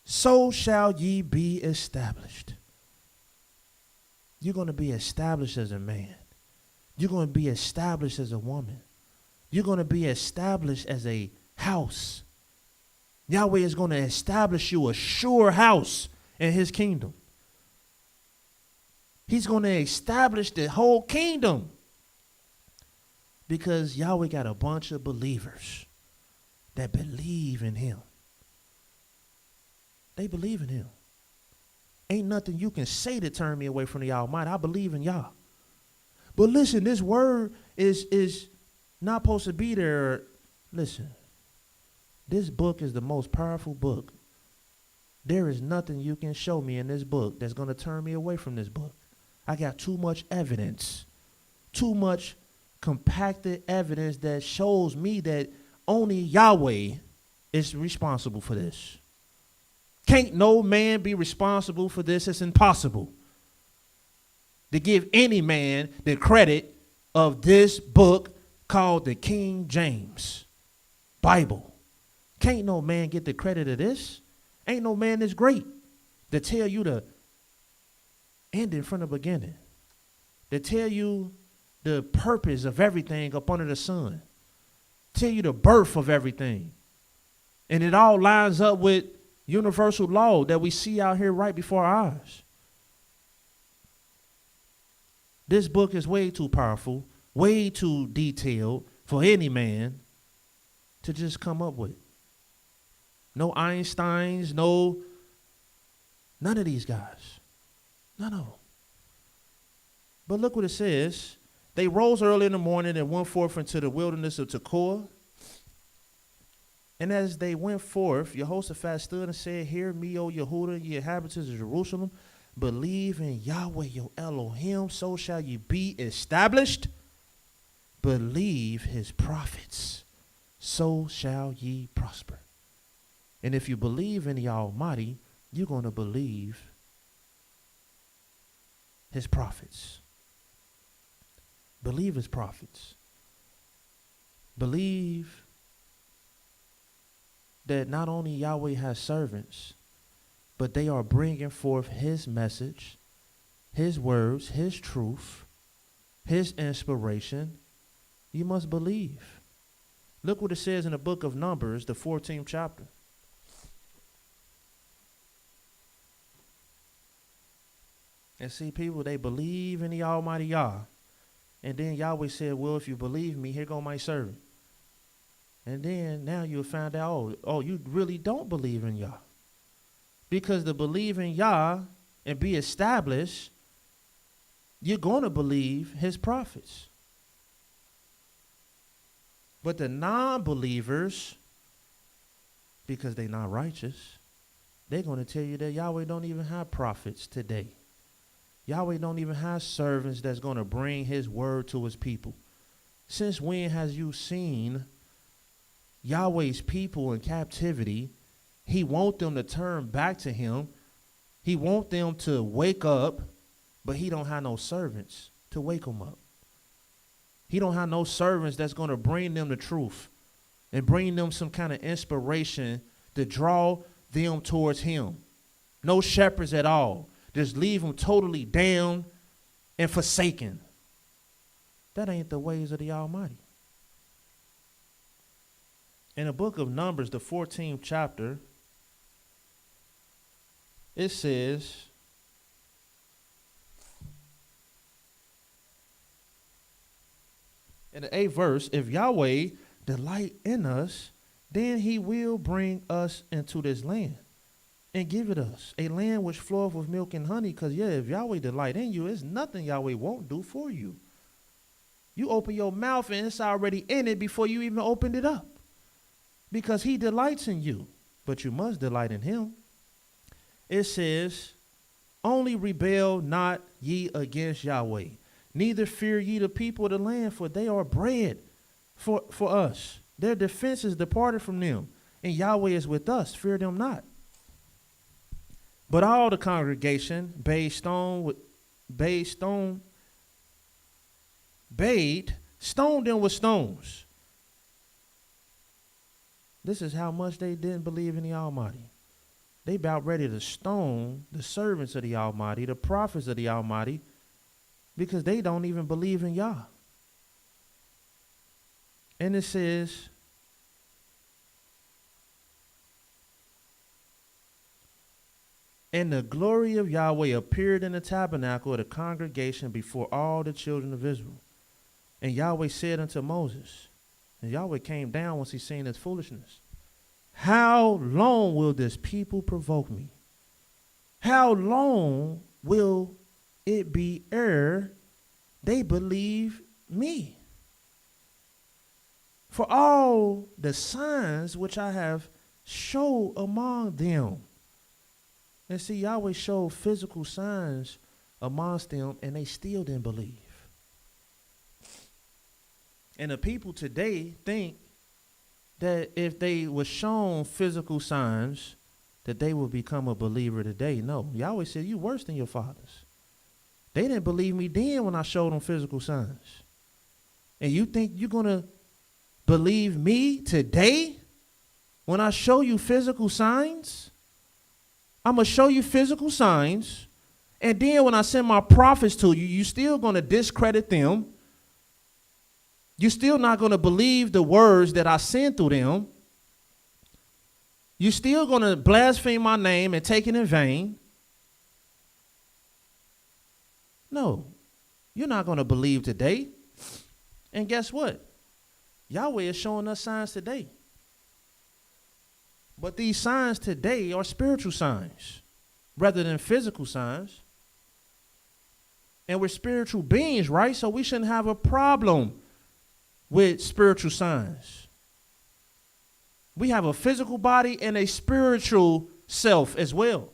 So shall ye be established. You're going to be established as a man. You're going to be established as a woman. You're going to be established as a house. Yahweh is going to establish you a sure house in his kingdom. He's going to establish the whole kingdom because Yahweh got a bunch of believers that believe in him. They believe in him. Ain't nothing you can say to turn me away from the Almighty. I believe in Yah. But listen, this word is not supposed to be there. Listen, this book is the most powerful book. There is nothing you can show me in this book that's going to turn me away from this book. I got too much evidence, too much compacted evidence that shows me that only Yahweh is responsible for this. Can't no man be responsible for this. It's impossible to give any man the credit of this book called the King James Bible. Can't no man get the credit of this. Ain't no man this great to tell you the ending from the beginning, to tell you the purpose of everything up under the sun, tell you the birth of everything. And it all lines up with universal law that we see out here right before our eyes. This book is way too powerful, way too detailed for any man to just come up with. No Einsteins, none of these guys. None of them. But look what it says. They rose early in the morning and went forth into the wilderness of Tekoa. And as they went forth, Jehoshaphat stood and said, Hear me, O Yehuda, ye inhabitants of Jerusalem. Believe in Yahweh your Elohim, so shall ye be established. Believe his prophets, so shall ye prosper. And if you believe in the Almighty, you're going to believe his prophets. Believe his prophets. Believe that not only Yahweh has servants, but they are bringing forth his message, his words, his truth, his inspiration. You must believe. Look what it says in the book of Numbers, the 14th chapter. And see, people, they believe in the Almighty Yah. And then Yahweh said, well, if you believe me, here go my servant. And then now you'll find out, oh, you really don't believe in Yah. Because to believe in Yah and be established, you're going to believe his prophets. But the non-believers, because they're not righteous, they're going to tell you that Yahweh don't even have prophets today. Yahweh don't even have servants that's going to bring his word to his people. Since when has you seen Yahweh's people in captivity? He wants them to turn back to him. He wants them to wake up, but he don't have no servants to wake them up. He don't have no servants that's going to bring them the truth and bring them some kind of inspiration to draw them towards him. No shepherds at all. Just leave them totally down and forsaken. That ain't the ways of the Almighty. In the book of Numbers, the 14th chapter, it says, in the 8th verse, if Yahweh delight in us, then he will bring us into this land and give it us, a land which floweth with milk and honey. Because, yeah, if Yahweh delight in you, there's nothing Yahweh won't do for you. You open your mouth and it's already in it before you even opened it up. Because he delights in you, but you must delight in him. It says, only rebel not ye against Yahweh, neither fear ye the people of the land, for they are bread for us. Their defense is departed from them, and Yahweh is with us. Fear them not. But all the congregation stoned them with stones. This is how much they didn't believe in the Almighty. They about ready to stone the servants of the Almighty, the prophets of the Almighty, because they don't even believe in Yah. And it says, and the glory of Yahweh appeared in the tabernacle of the congregation before all the children of Israel. And Yahweh said unto Moses, and Yahweh came down once he seen his foolishness, how long will this people provoke me? How long will it be ere they believe me? For all the signs which I have showed among them. And see, Yahweh showed physical signs amongst them, and they still didn't believe. And the people today think that if they were shown physical signs, that they will become a believer today. No, Yahweh said, you worse than your fathers. They didn't believe me then when I showed them physical signs. And you think you're going to believe me today when I show you physical signs? I'm going to show you physical signs. And then when I send my prophets to you, you still going to discredit them. You're still not going to believe the words that I send through them. You still going to blaspheme my name and take it in vain? No, you're not going to believe today. And guess what? Yahweh is showing us signs today. But these signs today are spiritual signs rather than physical signs. And we're spiritual beings, right? So we shouldn't have a problem with spiritual signs. We have a physical body and a spiritual self as well.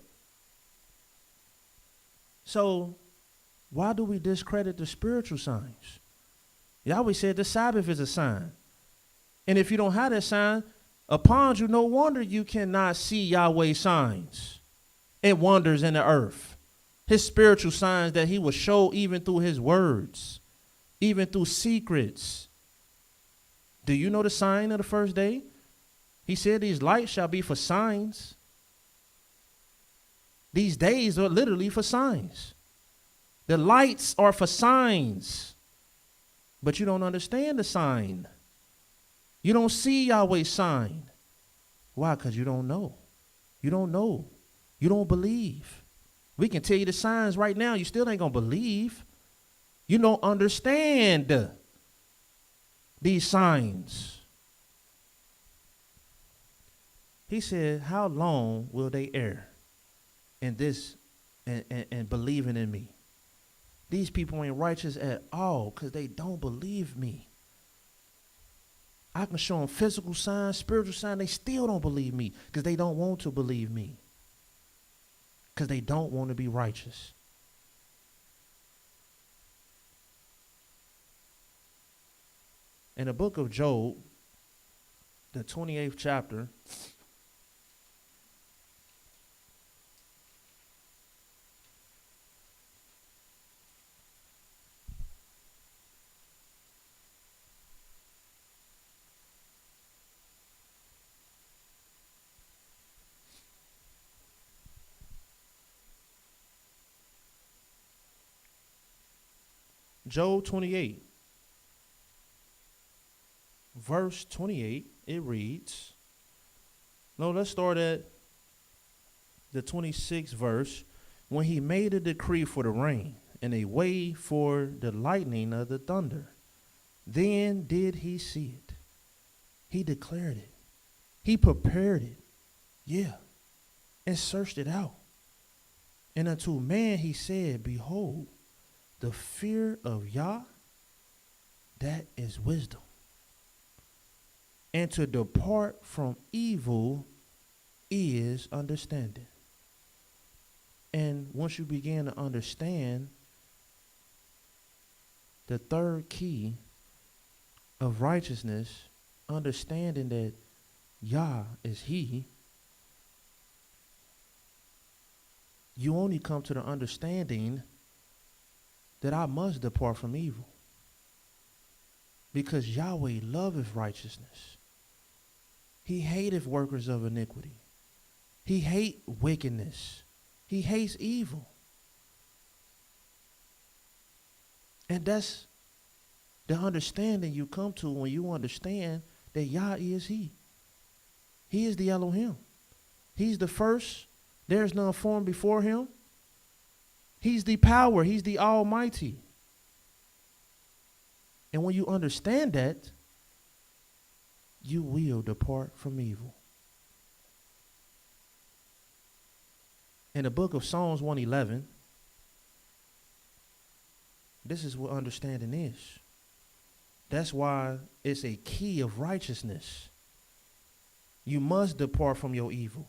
So why do we discredit the spiritual signs? Yahweh said the Sabbath is a sign. And if you don't have that sign upon you, no wonder you cannot see Yahweh's signs and wonders in the earth. His spiritual signs that he will show even through his words, even through secrets. Do you know the sign of the first day? He said these lights shall be for signs. These days are literally for signs. The lights are for signs. But you don't understand the sign. You don't see Yahweh's sign. Why? Because you don't know. You don't know. You don't believe. We can tell you the signs right now. You still ain't going to believe. You don't understand these signs. He said, how long will they err in this and believing in me? These people ain't righteous at all because they don't believe me. I can show them physical signs, spiritual signs. They still don't believe me because they don't want to believe me. Because they don't want to be righteous. In the book of Job, the 28th chapter, Job 28, verse 28, it reads, no, let's start at the 26th verse. When he made a decree for the rain and a way for the lightning of the thunder, then did he see it. He declared it. He prepared it. Yeah. And searched it out. And unto man he said, behold, the fear of Yah, that is wisdom. And to depart from evil is understanding. And once you begin to understand the third key of righteousness, understanding that Yah is he, you only come to the understanding that I must depart from evil. Because Yahweh loveth righteousness. He hateth workers of iniquity. He hates wickedness. He hates evil. And that's the understanding you come to when you understand that Yah is he. He is the Elohim. He's the first. There's none formed before him. He's the power. He's the Almighty. And when you understand that, you will depart from evil. In the book of Psalms 111, this is what understanding is. That's why it's a key of righteousness. You must depart from your evil.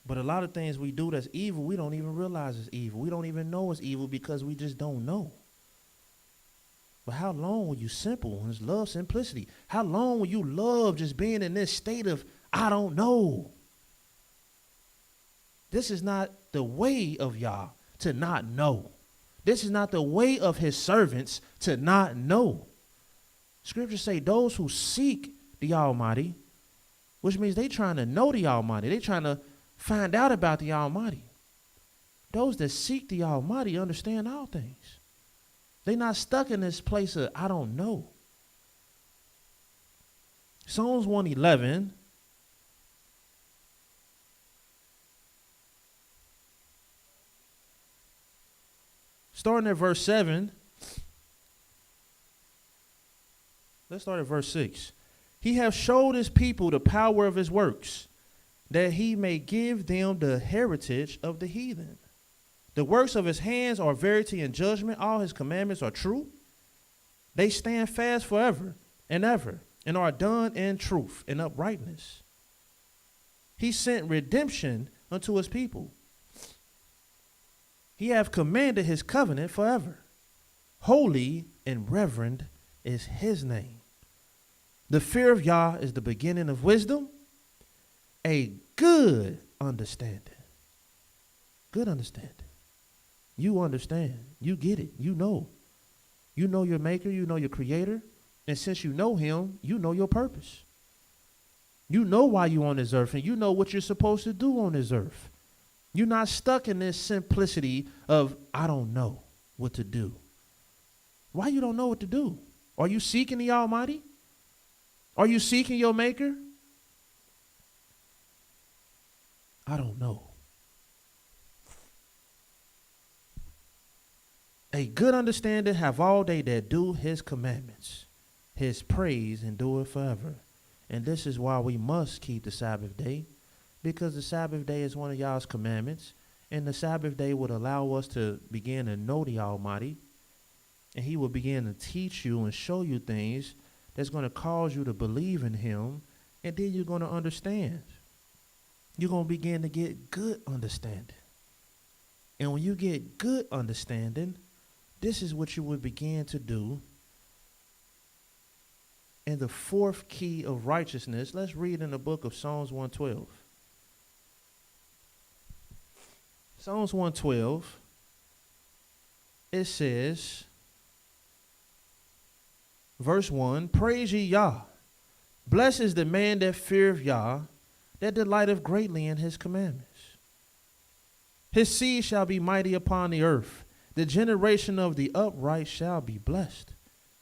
But a lot of things we do that's evil, we don't even realize it's evil. We don't even know it's evil because we just don't know. But how long will you simple? And it's love simplicity. How long will you love just being in this state of, I don't know? This is not the way of Yah to not know. This is not the way of his servants to not know. Scriptures say those who seek the Almighty, which means they trying to know the Almighty. They trying to find out about the Almighty. Those that seek the Almighty understand all things. They're not stuck in this place of, I don't know. Psalms 111, Starting at verse 7. Let's start at verse 6. He hath showed his people the power of his works, that he may give them the heritage of the heathen. The works of his hands are verity and judgment. All his commandments are true. They stand fast forever and ever, and are done in truth and uprightness. He sent redemption unto his people. He hath commanded his covenant forever. Holy and reverend is his name. The fear of Yah is the beginning of wisdom, a good understanding. Good understanding. You understand. You get it. You know. You know your maker. You know your creator. And since you know him, you know your purpose. You know why you're on this earth, and you know what you're supposed to do on this earth. You're not stuck in this simplicity of, I don't know what to do. Why you don't know what to do? Are you seeking the Almighty? Are you seeking your maker? I don't know. A good understanding have all they that do his commandments. His praise endureth forever. And this is why we must keep the Sabbath day, because the Sabbath day is one of Yah's commandments, and the Sabbath day would allow us to begin to know the Almighty, and he will begin to teach you and show you things that's going to cause you to believe in him, and then you're going to understand. You're going to begin to get good understanding. And when you get good understanding, this is what you would begin to do. And the fourth key of righteousness, let's read in the book of Psalms 112. Psalms 112, it says, verse 1, praise ye Yah. Blessed is the man that feareth Yah, that delighteth greatly in his commandments. His seed shall be mighty upon the earth. The generation of the upright shall be blessed.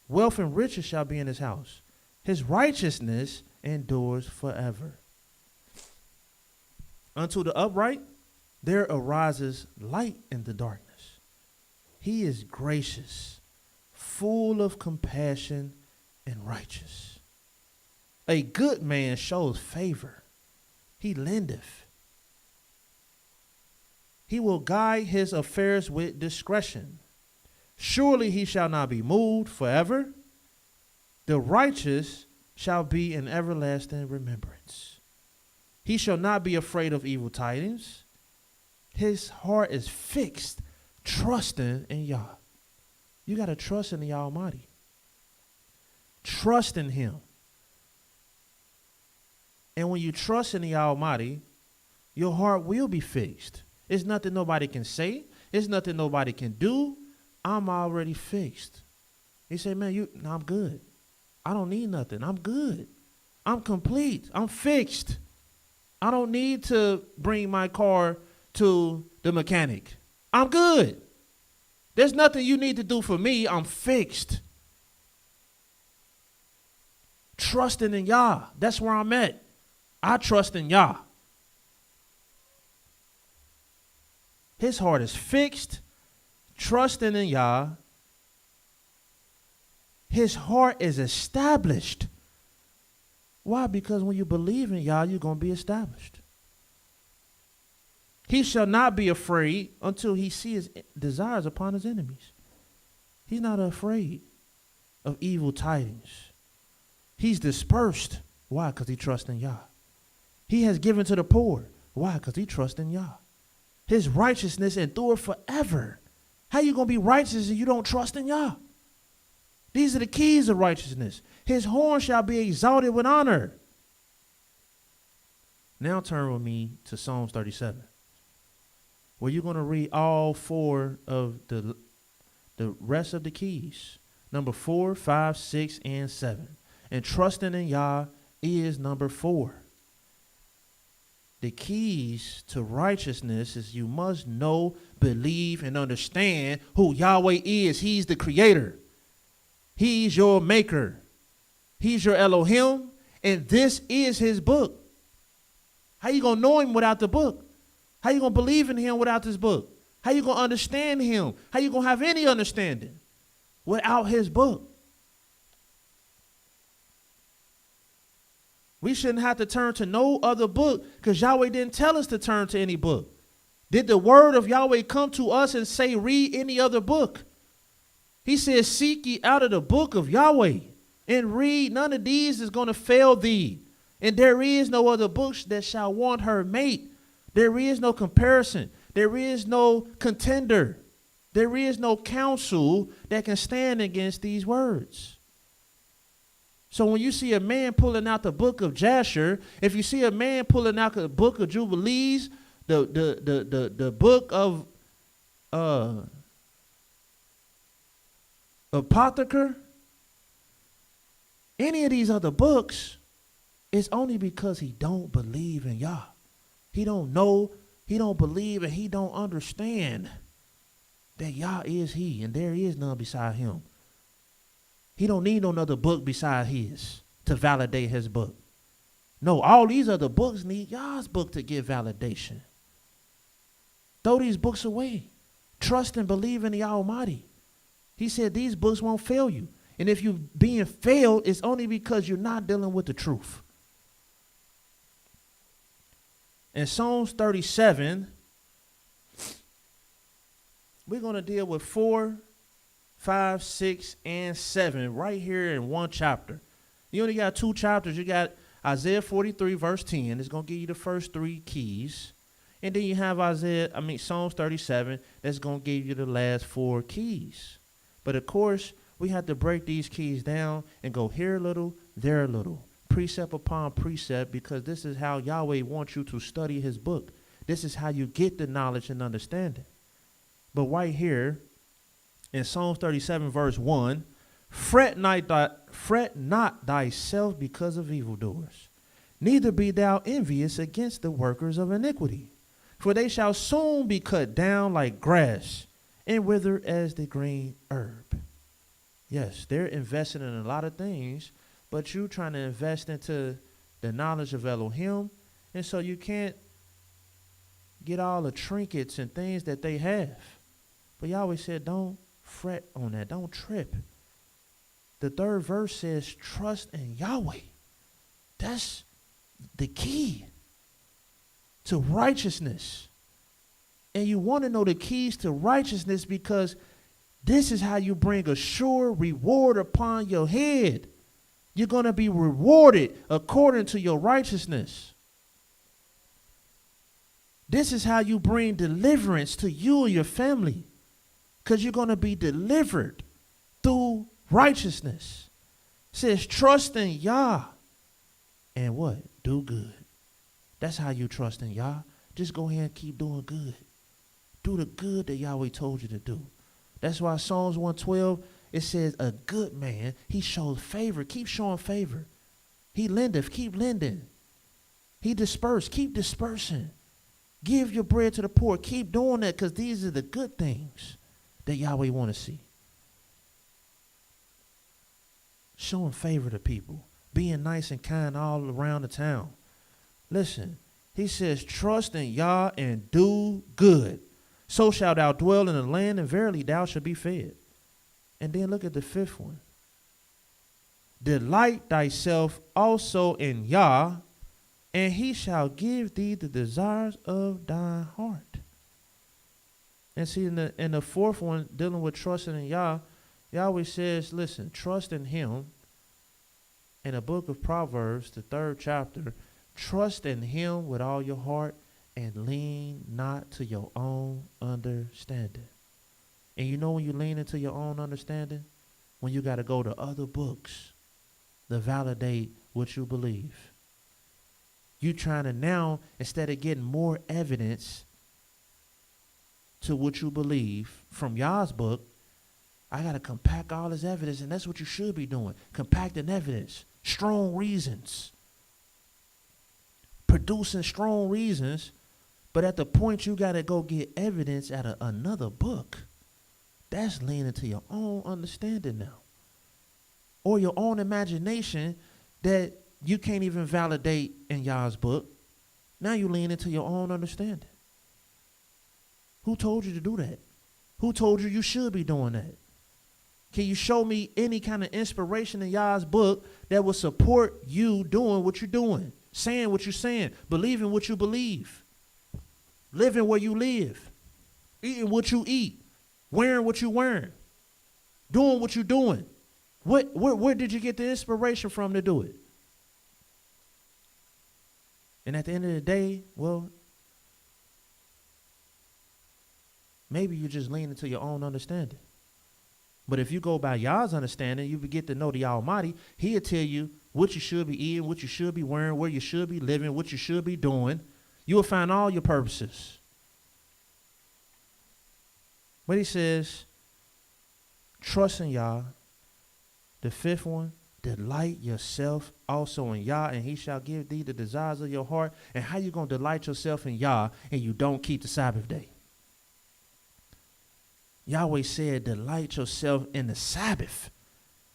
Wealth and riches shall be in his house. His righteousness endures forever. Unto the upright there arises light in the darkness. He is gracious, full of compassion, and righteous. A good man shows favor. He lendeth. He will guide his affairs with discretion. Surely he shall not be moved forever. The righteous shall be in everlasting remembrance. He shall not be afraid of evil tidings. His heart is fixed, trusting in Yah. You got to trust in the Almighty. Trust in him. And when you trust in the Almighty, your heart will be fixed. It's nothing nobody can say. It's nothing nobody can do. I'm already fixed. He said, man, I'm good. I don't need nothing. I'm good. I'm complete. I'm fixed. I don't need to bring my car to the mechanic. I'm good. There's nothing you need to do for me. I'm fixed. Trusting in Yah. That's where I'm at. I trust in Yah. His heart is fixed, trusting in Yah. His heart is established. Why? Because when you believe in Yah, you're going to be established. He shall not be afraid until he sees his desires upon his enemies. He's not afraid of evil tidings. He's dispersed. Why? Because he trusts in Yah. He has given to the poor. Why? Because he trusts in Yah. His righteousness endure forever. How you going to be righteous if you don't trust in Yah? These are the keys of righteousness. His horn shall be exalted with honor. Now turn with me to Psalms 37, where you're going to read all four of the rest of the keys. Number 4, 5, 6, and 7. And trusting in Yah is number 4. The keys to righteousness is you must know, believe, and understand who Yahweh is. He's the creator. He's your maker. He's your Elohim. And this is his book. How you going to know him without the book? How you going to believe in him without this book? How you going to understand him? How you going to have any understanding without his book? We shouldn't have to turn to no other book because Yahweh didn't tell us to turn to any book. Did the word of Yahweh come to us and say, read any other book? He says, seek ye out of the book of Yahweh and read. None of these is going to fail thee. And there is no other books that shall want her mate. There is no comparison. There is no contender. There is no counsel that can stand against these words. So when you see a man pulling out the book of Jasher, if you see a man pulling out the book of Jubilees, the book of Apothecary, any of these other books, it's only because he don't believe in Yah. He don't know, he don't believe, and he don't understand that Yah is he, and there is none beside him. He don't need no other book beside his to validate his book. No, all these other books need Yah's book to give validation. Throw these books away. Trust and believe in the Almighty. He said these books won't fail you. And if you're being failed, it's only because you're not dealing with the truth. In Psalms 37, we're going to deal with 4, 5, 6, and 7 right here in one chapter. You only got 2 chapters. You got Isaiah 43, verse 10. It's going to give you the first 3 keys. And then you have Psalms 37. That's going to give you the last 4 keys. But, of course, we have to break these keys down and go here a little, there a little, precept upon precept, because this is how Yahweh wants you to study his book. This is how you get the knowledge and understanding. But right here in Psalms 37, verse 1, fret not thyself because of evildoers, neither be thou envious against the workers of iniquity, for they shall soon be cut down like grass and wither as the green herb. Yes, they're investing in a lot of things, but you trying to invest into the knowledge of Elohim, and so you can't get all the trinkets and things that they have. But Yahweh said, don't fret on that. Don't trip. The 3rd verse says, trust in Yahweh. That's the key to righteousness. And you want to know the keys to righteousness because this is how you bring a sure reward upon your head. You're going to be rewarded according to your righteousness. This is how you bring deliverance to you and your family, because you're going to be delivered through righteousness. It says trust in Yah and what? Do good. That's how you trust in Yah. Just go ahead and keep doing good. Do the good that Yahweh told you to do. That's why Psalms 112, it says a good man, he shows favor. Keep showing favor. He lendeth, keep lending. He disperse, keep dispersing. Give your bread to the poor. Keep doing that, because these are the good things that Yahweh want to see. Showing favor to people. Being nice and kind all around the town. Listen, he says, trust in Yah and do good. So shalt thou dwell in the land, and verily thou shalt be fed. And then look at the 5th one. Delight thyself also in Yah, and he shall give thee the desires of thine heart. And see, in the 4th one, dealing with trusting in Yah, Yahweh says, listen, trust in him. In the book of Proverbs, the 3rd chapter, trust in him with all your heart and lean not to your own understanding. And you know when you lean into your own understanding? When you got to go to other books to validate what you believe. You trying to now, instead of getting more evidence to what you believe from Yah's book, I got to compact all this evidence, and that's what you should be doing. Compacting evidence, strong reasons. Producing strong reasons, but at the point you got to go get evidence out of another book. That's leaning to your own understanding now. Or your own imagination that you can't even validate in Yah's book. Now you lean into your own understanding. Who told you to do that? Who told you you should be doing that? Can you show me any kind of inspiration in y'all's book that will support you doing what you're doing, saying what you're saying, believing what you believe, living where you live, eating what you eat, wearing what you're wearing, doing what you're doing? Where did you get the inspiration from to do it? And at the end of the day, well, maybe you just lean into your own understanding. But if you go by y'all's understanding, you get to know the Almighty. He'll tell you what you should be eating, what you should be wearing, where you should be living, what you should be doing. You will find all your purposes. But he says, trust in Yah. The fifth one, delight yourself also in Yah, and he shall give thee the desires of your heart. And how you going to delight yourself in Yah and you don't keep the Sabbath day? Yahweh said, delight yourself in the Sabbath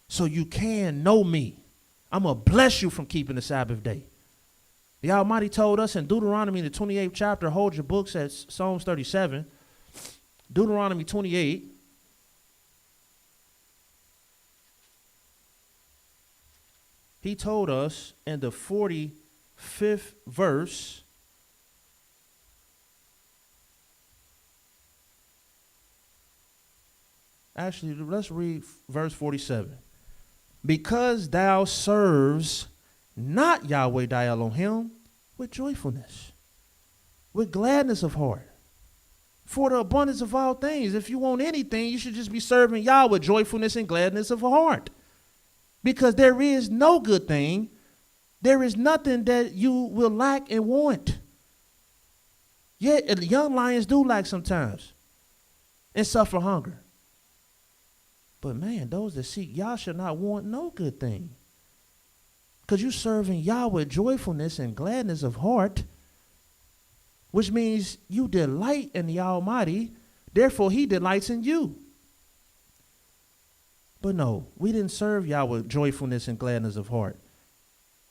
so you can know me. I'm going to bless you from keeping the Sabbath day. The Almighty told us in Deuteronomy, the 28th chapter, hold your books at Psalms 37, Deuteronomy 28. He told us in the 45th verse, actually, let's read verse 47. Because thou serves not Yahweh thy Elohim with joyfulness, with gladness of heart, for the abundance of all things. If you want anything, you should just be serving Yah with joyfulness and gladness of heart. Because there is no good thing. There is nothing that you will lack and want. Yet young lions do lack sometimes and suffer hunger. But man, those that seek Yah shall not want no good thing. Because you're serving Yah with joyfulness and gladness of heart, which means you delight in the Almighty, therefore he delights in you. But no, we didn't serve Yah with joyfulness and gladness of heart.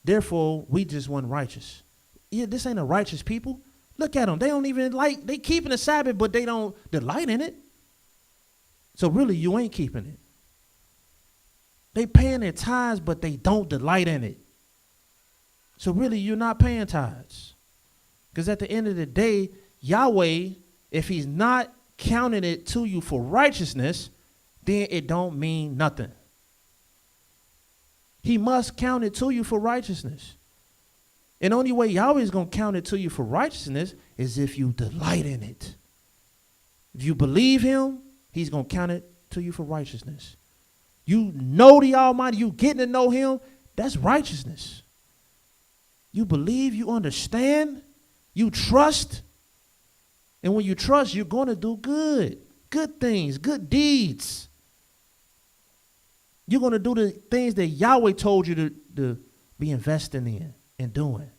Therefore, we just weren't righteous. Yeah, this ain't a righteous people. Look at them. They don't even they keeping the Sabbath, but they don't delight in it. So really, you ain't keeping it. They paying their tithes, but they don't delight in it. So really, you're not paying tithes. Because at the end of the day, Yahweh, if he's not counting it to you for righteousness, then it don't mean nothing. He must count it to you for righteousness. And the only way Yahweh is going to count it to you for righteousness is if you delight in it. If you believe him, he's going to count it to you for righteousness. You know the Almighty, you getting to know him, that's righteousness. You believe, you understand, you trust. And when you trust, you're going to do good things, good deeds. You're going to do the things that Yahweh told you to be investing in and doing.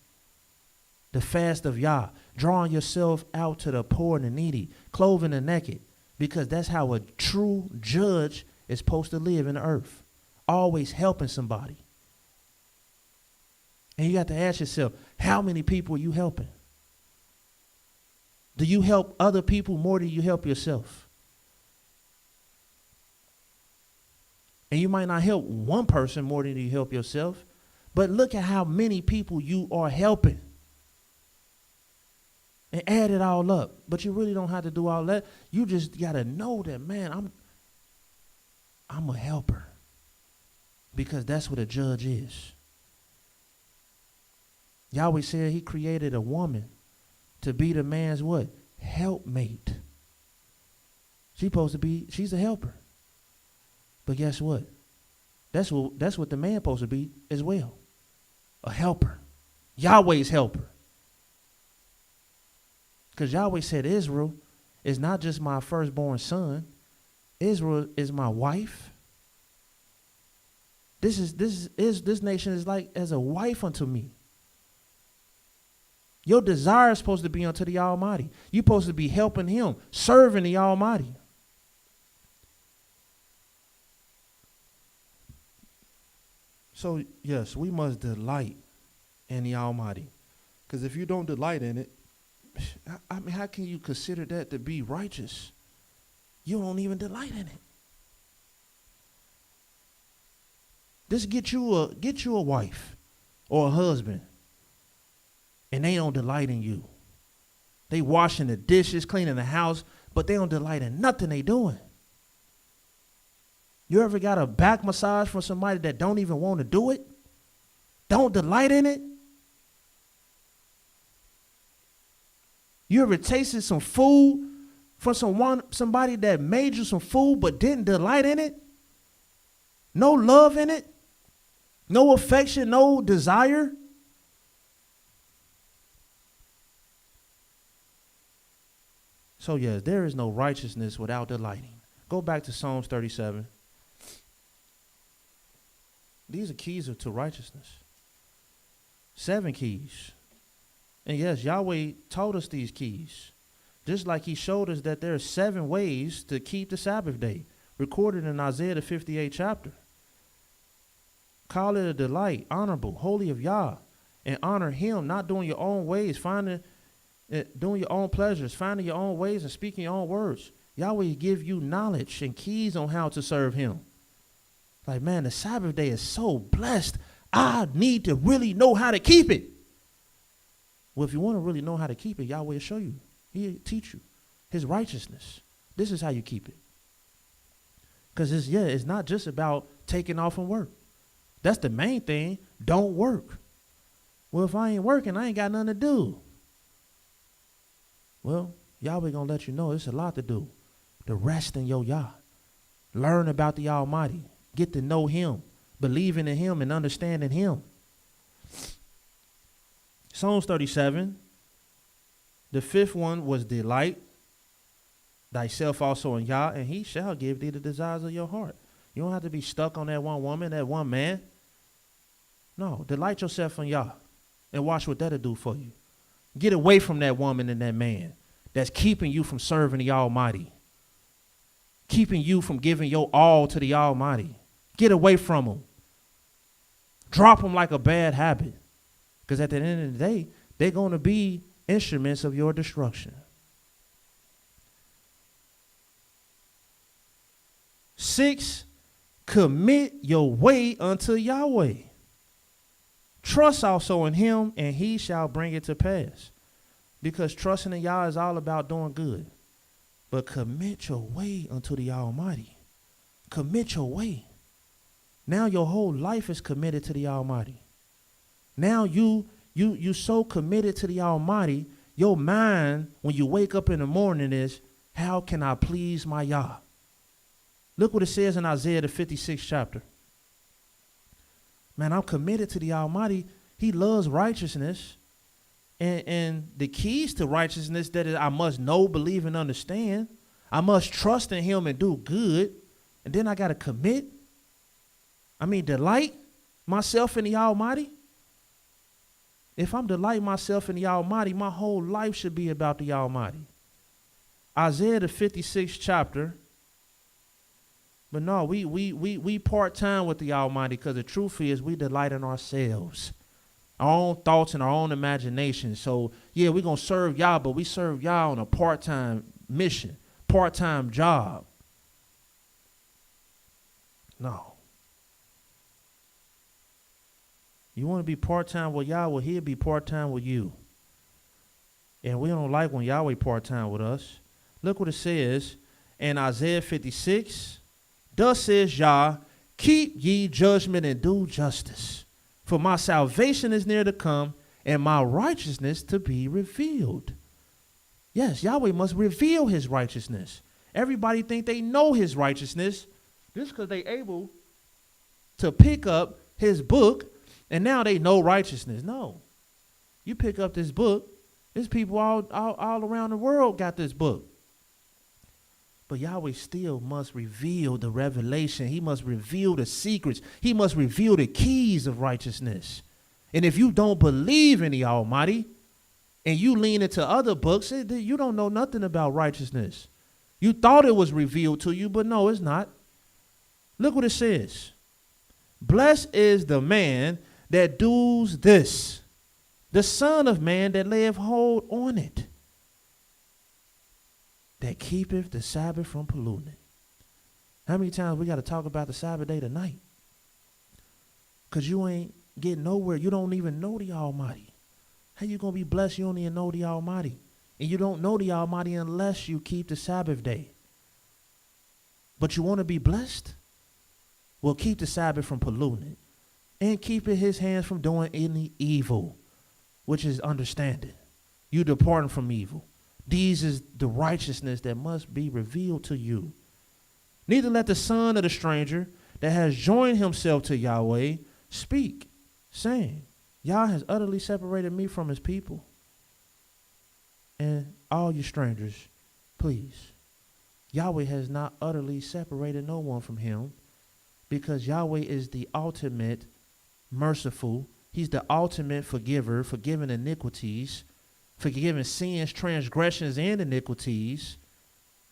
The fast of Yah, drawing yourself out to the poor and the needy, clothing the naked, because that's how a true judge is supposed to live in the earth, always helping somebody. And you got to ask yourself, how many people are you helping? Do you help other people more than you help yourself? And you might not help one person more than you help yourself, but look at how many people you are helping. And add it all up. But you really don't have to do all that. You just got to know that, man, I'm a helper. Because that's what a judge is. Yahweh said he created a woman to be the man's what? Helpmate. She's a helper. But guess what? That's what the man supposed to be as well. A helper. Yahweh's helper. Because Yahweh said Israel is not just my firstborn son. Israel is my wife. This nation is like as a wife unto me. Your desire is supposed to be unto the Almighty. You're supposed to be helping him, serving the Almighty. So, yes, we must delight in the Almighty. Because if you don't delight in it, I mean, how can you consider that to be righteous? You don't even delight in it. Just get you a wife or a husband, and they don't delight in you. They washing the dishes, cleaning the house, but they don't delight in nothing they doing. You ever got a back massage from somebody that don't even want to do it? Don't delight in it? You ever tasted some food from somebody that made you some food but didn't delight in it? No love in it? No affection, no desire? So yes, there is no righteousness without delighting. Go back to Psalms 37. These are keys to righteousness. 7 keys. And yes, Yahweh told us these keys. Just like he showed us that there are 7 ways to keep the Sabbath day, recorded in Isaiah the 58th chapter. Call it a delight, honorable, holy of Yah, and honor him, not doing your own ways, doing your own pleasures, finding your own ways and speaking your own words. Yahweh give you knowledge and keys on how to serve him. Like, man, the Sabbath day is so blessed. I need to really know how to keep it. Well, if you want to really know how to keep it, Yahweh will show you. He'll teach you his righteousness. This is how you keep it. Because it's not just about taking off from work. That's the main thing. Don't work. Well, if I ain't working, I ain't got nothing to do. Well, Yahweh gonna let you know it's a lot to do. To rest in your Yah. Learn about the Almighty. Get to know him. Believing in him and understanding him. Psalms 37. The 5th one was delight thyself also in Yah, and he shall give thee the desires of your heart. You don't have to be stuck on that one woman, that one man. No, delight yourself in Yah and watch what that'll do for you. Get away from that woman and that man that's keeping you from serving the Almighty, keeping you from giving your all to the Almighty. Get away from them. Drop them like a bad habit, because at the end of the day, they're going to be instruments of your destruction. 6, commit your way unto Yahweh. Trust also in him, and he shall bring it to pass. Because trusting in Yah is all about doing good. But commit your way unto the Almighty. Commit your way. Now your whole life is committed to the Almighty. Now you so committed to the Almighty, your mind, when you wake up in the morning, is, how can I please my Yah? Look what it says in Isaiah the 56th chapter. Man, I'm committed to the Almighty. He loves righteousness. And the keys to righteousness that I must know, believe, and understand. I must trust in him and do good. And then I got to delight myself in the Almighty. If I'm delighting myself in the Almighty, my whole life should be about the Almighty. Isaiah the 56th chapter. But no, we part-time with the Almighty, because the truth is we delight in ourselves, our own thoughts and our own imagination. So, yeah, we're going to serve Yah, but we serve Yah on a part-time mission, part-time job. No. You want to be part-time with Yah, well, he'll be part-time with you. And we don't like when Yahweh part-time with us. Look what it says in Isaiah 56. Thus says Yah, keep ye judgment and do justice, for my salvation is near to come, and my righteousness to be revealed. Yes, Yahweh must reveal his righteousness. Everybody think they know his righteousness just because they able to pick up his book, and now they know righteousness. No. You pick up this book, there's people all around the world got this book. But Yahweh still must reveal the revelation. He must reveal the secrets. He must reveal the keys of righteousness. And if you don't believe in the Almighty and you lean into other books, you don't know nothing about righteousness. You thought it was revealed to you, but no, it's not. Look what it says. Blessed is the man that does this, the Son of Man that layeth hold on it. that keepeth the Sabbath from polluting it. How many times we got to talk about the Sabbath day tonight? Because you ain't getting nowhere. You don't even know the Almighty. How you going to be blessed? You don't even know the Almighty. And you don't know the Almighty unless you keep the Sabbath day. But you want to be blessed? Well, keep the Sabbath from polluting it. And keep it his hands from doing any evil, which is understanding. You departing from evil. These is the righteousness that must be revealed to you. Neither let the son of the stranger that has joined himself to Yahweh speak, saying, Yah has utterly separated me from his people. And all you strangers, please, Yahweh has not utterly separated no one from him, because Yahweh is the ultimate merciful. He's the ultimate forgiver, forgiving iniquities, forgiving sins, transgressions, and iniquities,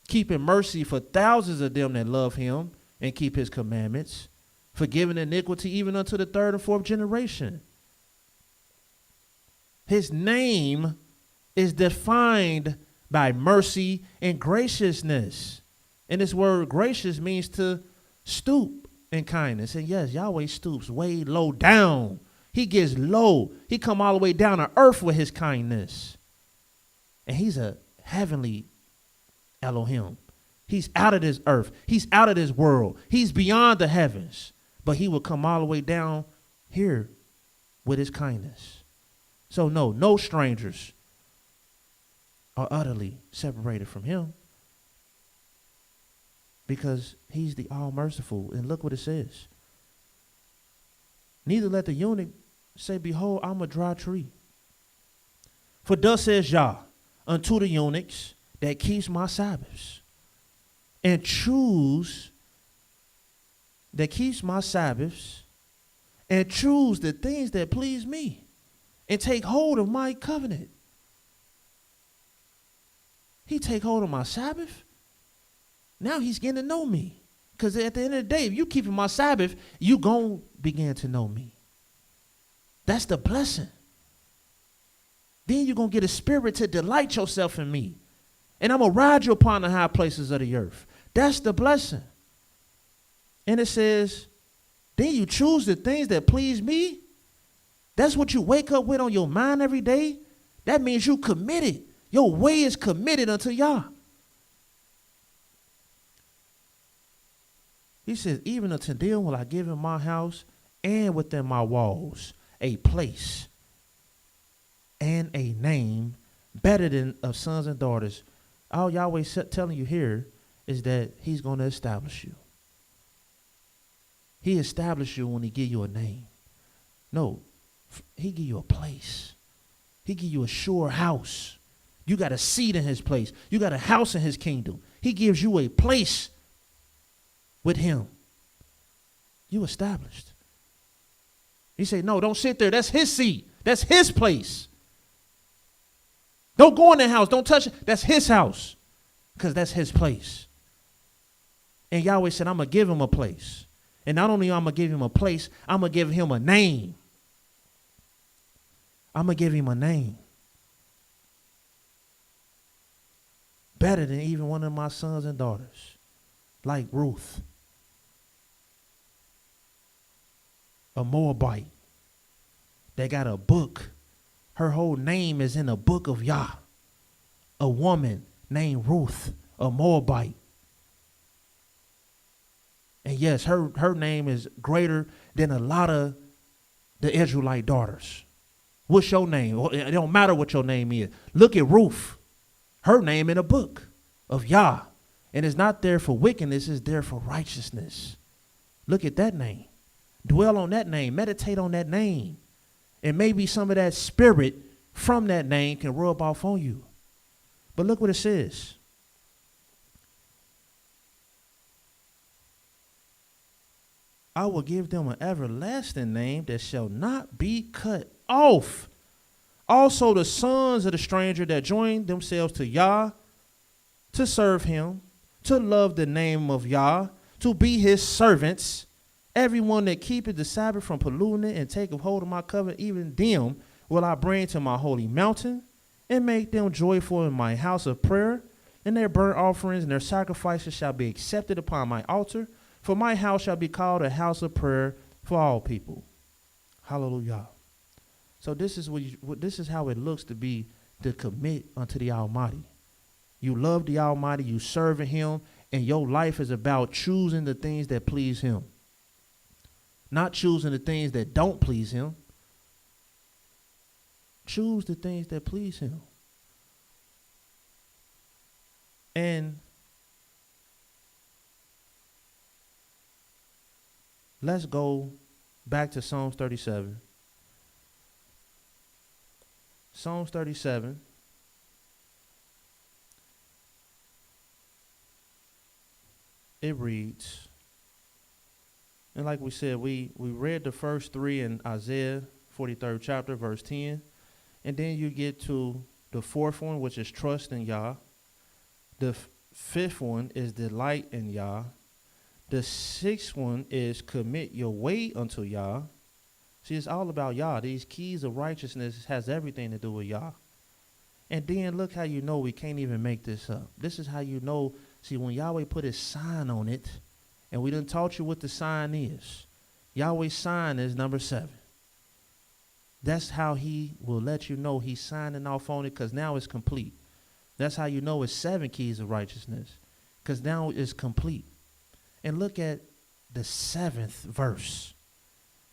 keeping mercy for thousands of them that love him and keep his commandments, forgiving iniquity even unto the third and fourth generation. His name is defined by mercy and graciousness. And this word gracious means to stoop in kindness. And yes, Yahweh stoops way low down. He gets low. He come all the way down to earth with his kindness. And he's a heavenly Elohim. He's out of this earth. He's out of this world. He's beyond the heavens. But he will come all the way down here with his kindness. So no strangers are utterly separated from him, because he's the all-merciful. And look what it says. Neither let the eunuch say, behold, I'm a dry tree. For thus says Yah unto the eunuchs that keeps my Sabbaths, and choose that keeps my Sabbaths, and choose the things that please me, and take hold of my covenant. He take hold of my Sabbath. Now he's getting to know me. Because at the end of the day, if you keeping my Sabbath, you going to begin to know me. That's the blessing. Then you're going to get a spirit to delight yourself in me. And I'm going to ride you upon the high places of the earth. That's the blessing. And it says, then you choose the things that please me. That's what you wake up with on your mind every day. That means you committed. Your way is committed unto Yah. He says, even unto them will I give in my house and within my walls a place and a name better than of sons and daughters. All Yahweh telling you here is that he's going to establish you. He established you when he give you a name. No, he give you a place. He give you a sure house. You got a seat in his place. You got a house in his kingdom. He gives you a place with him. You established. He said, no, don't sit there. That's his seat. That's his place. Don't go in that house. Don't touch it. That's his house, because that's his place. And Yahweh said, I'm going to give him a place. And not only am I going to give him a place, I'm going to give him a name. I'm going to give him a name. Better than even one of my sons and daughters, like Ruth, a Moabite that got a book. Her whole name is in the book of Yah. A woman named Ruth, a Moabite. And yes, her name is greater than a lot of the Israelite daughters. What's your name? It don't matter what your name is. Look at Ruth. Her name in a book of Yah. And it's not there for wickedness, it's there for righteousness. Look at that name. Dwell on that name. Meditate on that name. And maybe some of that spirit from that name can rub off on you. But look what it says. I will give them an everlasting name that shall not be cut off. Also the sons of the stranger that join themselves to Yah, to serve him, to love the name of Yah, to be his servants. Everyone that keepeth the Sabbath from polluting it and taketh hold of my covenant, even them will I bring to my holy mountain and make them joyful in my house of prayer. And their burnt offerings and their sacrifices shall be accepted upon my altar, for my house shall be called a house of prayer for all people. Hallelujah. So this is how it looks to commit unto the Almighty. You love the Almighty, you serving him, and your life is about choosing the things that please him. Not choosing the things that don't please him. Choose the things that please him. And let's go back to Psalms 37. Psalms 37. It reads, and like we said, we read the first 3 in Isaiah 43rd chapter, verse 10. And then you get to the 4th one, which is trust in Yah. The 5th one is delight in Yah. The 6th one is commit your way unto Yah. See, it's all about Yah. These keys of righteousness has everything to do with Yah. And then look how you know we can't even make this up. This is how you know. See, when Yahweh put his sign on it, and we done taught you what the sign is. Yahweh's sign is number 7. That's how he will let you know he's signing off on it, because now it's complete. That's how you know it's 7 keys of righteousness, because now it's complete. And look at the 7th verse.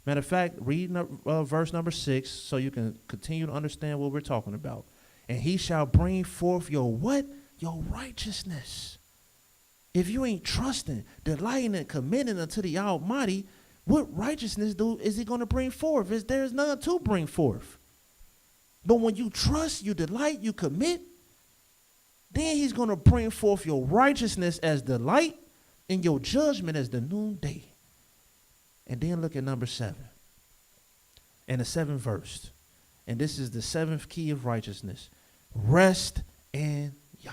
Matter of fact, read verse number 6 so you can continue to understand what we're talking about. And he shall bring forth your what? Your righteousness. If you ain't trusting, delighting, and committing unto the Almighty, what righteousness is he going to bring forth? There's none to bring forth. But when you trust, you delight, you commit, then he's going to bring forth your righteousness as delight and your judgment as the noonday. And then look at number 7 and the 7th verse. And this is the 7th key of righteousness. Rest in Yah.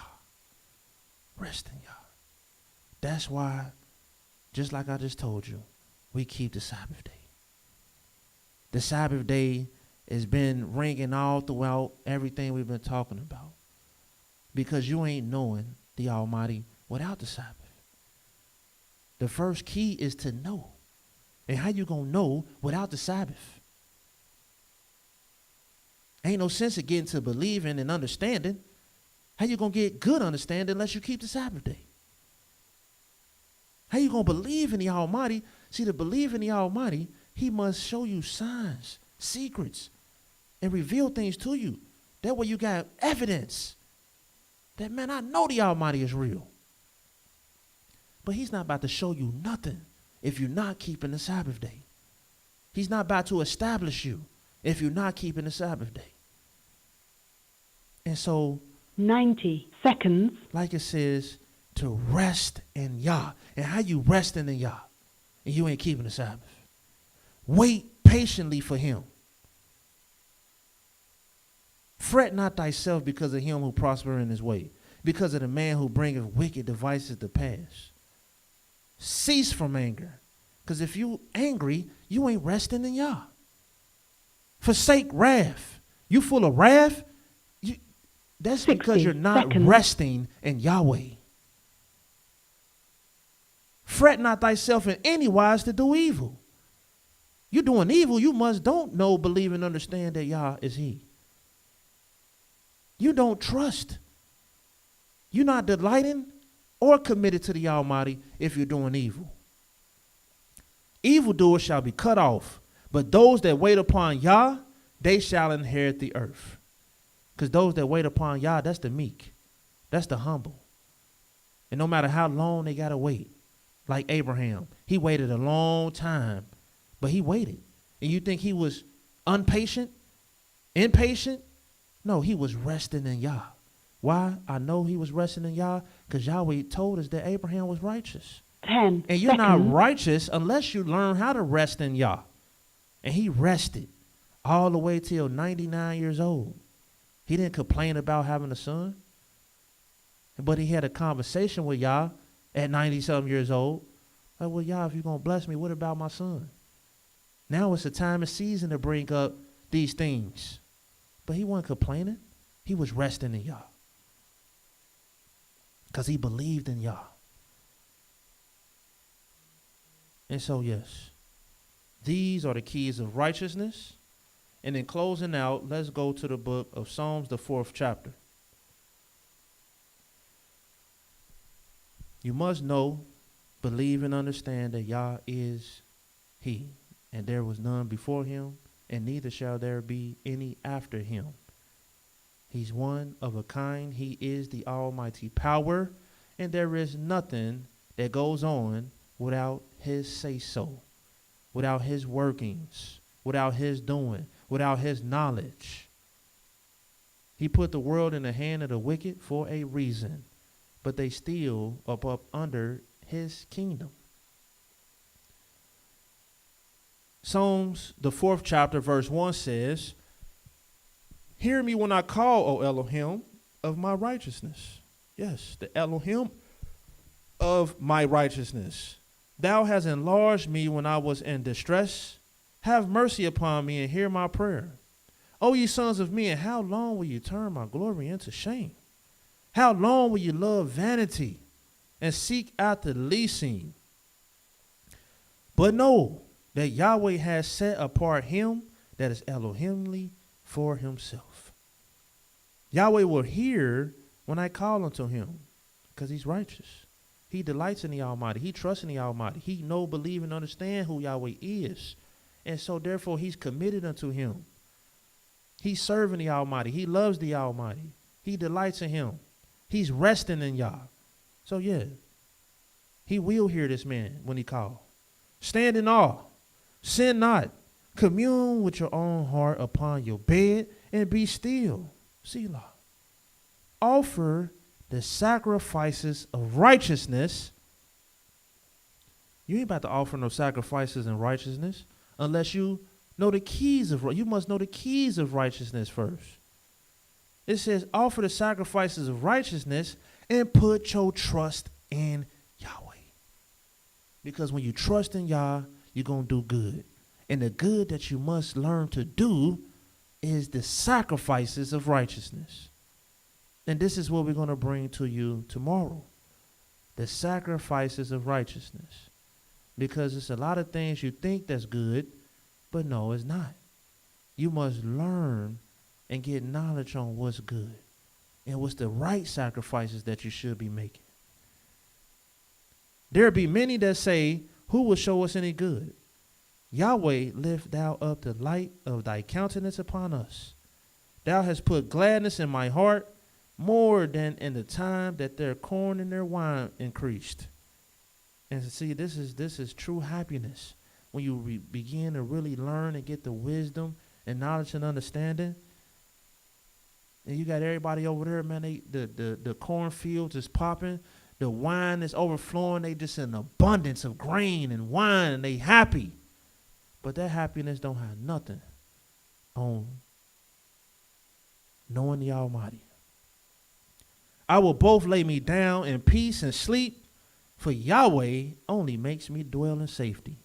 Rest in Yah. That's why, just like I just told you, we keep the Sabbath day. The Sabbath day has been ringing all throughout everything we've been talking about. Because you ain't knowing the Almighty without the Sabbath. The first key is to know. And how you gonna know without the Sabbath? Ain't no sense of getting to believing and understanding. How you gonna get good understanding unless you keep the Sabbath day? How you gonna believe in the Almighty? See, to believe in the Almighty, he must show you signs, secrets, and reveal things to you. That way you got evidence that, man, I know the Almighty is real. But he's not about to show you nothing if you're not keeping the Sabbath day. He's not about to establish you if you're not keeping the Sabbath day. And so 90 seconds. Like it says, to rest in Yah. And how you resting in Yah and you ain't keeping the Sabbath? Wait patiently for him. Fret not thyself because of him who prosper in his way, because of the man who bringeth wicked devices to pass. Cease from anger, because if you angry, you ain't resting in Yah. Forsake wrath. You full of wrath? That's because you're not resting in Yahweh. Fret not thyself in any wise to do evil. You're doing evil, you must don't know, believe, and understand that Yah is he. You don't trust. You're not delighting or committed to the Almighty if you're doing evil. Evildoers shall be cut off, but those that wait upon Yah, they shall inherit the earth. Because those that wait upon Yah, that's the meek. That's the humble. And no matter how long they got to wait, like Abraham, he waited a long time, but he waited. And you think he was impatient? No, he was resting in Yah. Why? I know he was resting in Yah because Yahweh told us that Abraham was righteous. 10 And you're seconds. not righteous unless you learn how to rest in Yah. And he rested all the way till 99 years old. He didn't complain about having a son. But he had a conversation with Yah at 90-something years old. Like, well, Yah, if you're going to bless me, what about my son? Now it's a time and season to bring up these things. But he wasn't complaining. He was resting in Yah. because he believed in Yah. And so, yes, these are the keys of righteousness. And in closing out, let's go to the book of Psalms, the 4th chapter. You must know, believe, and understand that Yah is he, and there was none before him, and neither shall there be any after him. He's one of a kind. He is the almighty power, and there is nothing that goes on without his say-so, without his workings, without his doing, without his knowledge. He put the world in the hand of the wicked for a reason, but they still up under his kingdom. Psalms, the 4th chapter, verse 1 says, hear me when I call, O Elohim, of my righteousness. Yes, the Elohim of my righteousness. Thou hast enlarged me when I was in distress. Have mercy upon me and hear my prayer. O ye sons of men, how long will you turn my glory into shame? How long will you love vanity and seek after leasing? But know that Yahweh has set apart him that is Elohimly for himself. Yahweh will hear when I call unto him, because he's righteous. He delights in the Almighty. He trusts in the Almighty. He know, believe, and understand who Yahweh is. And so therefore he's committed unto him. He's serving the Almighty. He loves the Almighty. He delights in him. He's resting in Yah. So yeah, he will hear this man when he calls. Stand in awe. Sin not. Commune with your own heart upon your bed and be still. Selah. Offer the sacrifices of righteousness. You ain't about to offer no sacrifices in righteousness unless you know the keys of, you must know the keys of righteousness first. It says, offer the sacrifices of righteousness and put your trust in Yahweh. Because when you trust in Yah, you're going to do good. And the good that you must learn to do is the sacrifices of righteousness. And this is what we're going to bring to you tomorrow. The sacrifices of righteousness. Because it's a lot of things you think that's good, but no, it's not. You must learn and get knowledge on what's good and what's the right sacrifices that you should be making. There be many that say, who will show us any good? Yahweh, lift thou up the light of thy countenance upon us. Thou hast put gladness in my heart more than in the time that their corn and their wine increased. And see, this is true happiness. When you begin to really learn and get the wisdom and knowledge and understanding. And you got everybody over there, man, the cornfields is popping. The wine is overflowing. They just in abundance of grain and wine, and they happy. But that happiness don't have nothing on knowing the Almighty. I will both lay me down in peace and sleep, for Yahweh only makes me dwell in safety.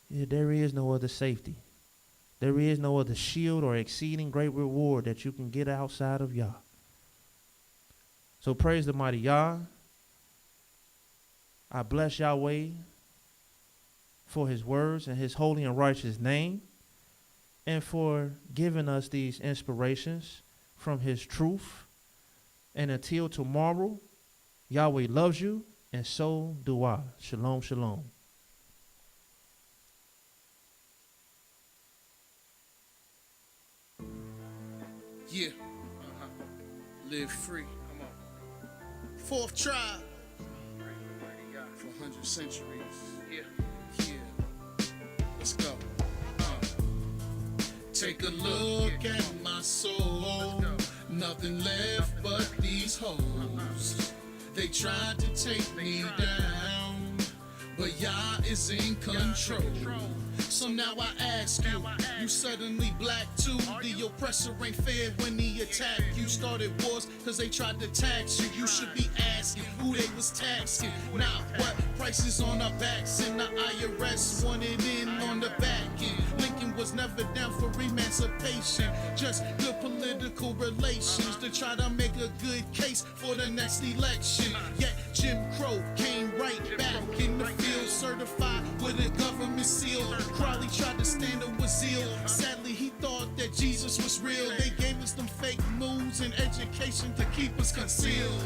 Yeah, there is no other safety. There is no other shield or exceeding great reward that you can get outside of Yah. So praise the mighty Yah. I bless Yahweh for his words and his holy and righteous name, and for giving us these inspirations from his truth. And until tomorrow, Yahweh loves you, and so do I. Shalom, shalom. Yeah. Live free. Come on. Fourth tribe. For 100 centuries. Yeah. Let's go. Take a look at my soul. Nothing left but these hoes. They tried to take me down, but Yah is in control. So now I ask you, you suddenly black too? The oppressor ain't fair when he attacked you. Started wars cause they tried to tax you. You should be asking who they was taxing, not what prices on our backs. And the IRS wanted in on the back end. Lincoln was never down for emancipation, just good political relations to try to make a good case for the next election. Yet Jim Crow came right back in the field, certified with a government seal. Crowley tried to stand up with zeal. Sadly, he thought that Jesus was real. They gave us them fake news and education to keep us concealed.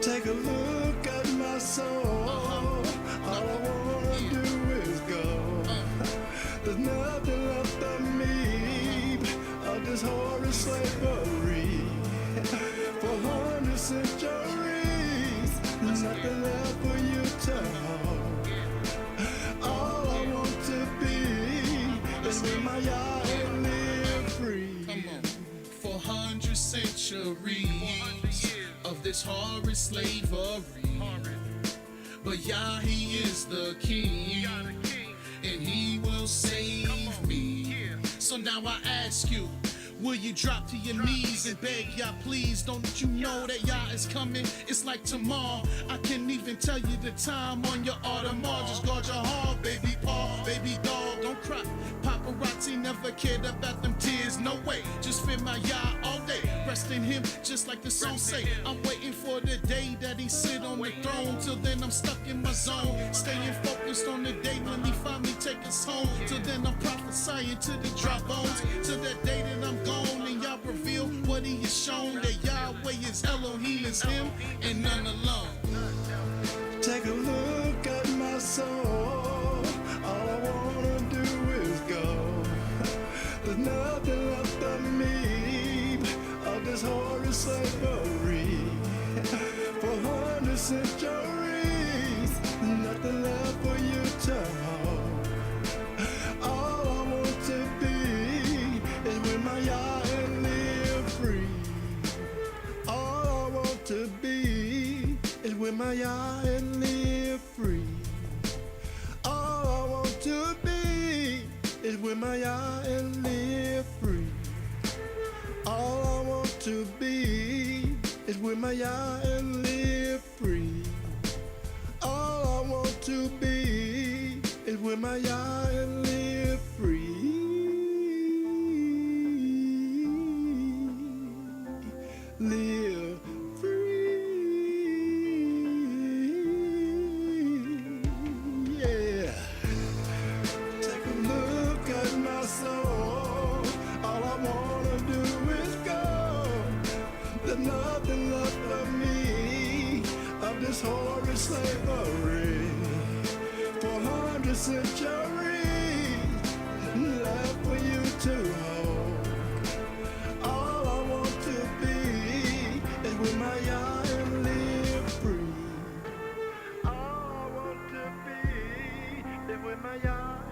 Take a look at my soul. All I wanna do is go. There's nothing left of me of this horrid slavery. For hundred centuries, nothing left for you to hold. All I want to be is with my yard and live free. Come on. For 100 centuries of this horrid slavery. But Yah, he is the king, and he will save me. So now I ask you, will you drop to your knees and beg Yah, please? Don't you know that Yah is coming? It's like tomorrow. I can't even tell you the time on your Audemars. Just guard your heart, baby Paul, baby dog. Don't cry. Paparazzi never cared about them tears. No way. Just fear my Yah all day. Rest in him, just like the song say. I'm waiting for the day that he sit on the throne. Till then I'm stuck in my zone, staying focused on the day when he finally take us home. Till then I'm prophesying to the dry bones. Till that day that I'm gone and y'all reveal what he has shown, that Yahweh is Elohim, is him and none alone. Take a look at my soul. All I wanna do is go. There's nothing left of me of this horrid slavery. For hundred centuries, nothing left for you to hold. All I want to be is with my Yah and live free. All I want to be is with my Yah and live free. All I want to be is with my Yah and live free. All I want to be is with my Yah and live free. All I want to be is with my Yah and live free. Live free. Yeah. Take a look at my soul. All I wanna do is go. There's nothing left of me of this horrid slavery. For hundred centuries, left for you to hold. All I want to be is with my Yah and live free. All I want to be is with my Yah.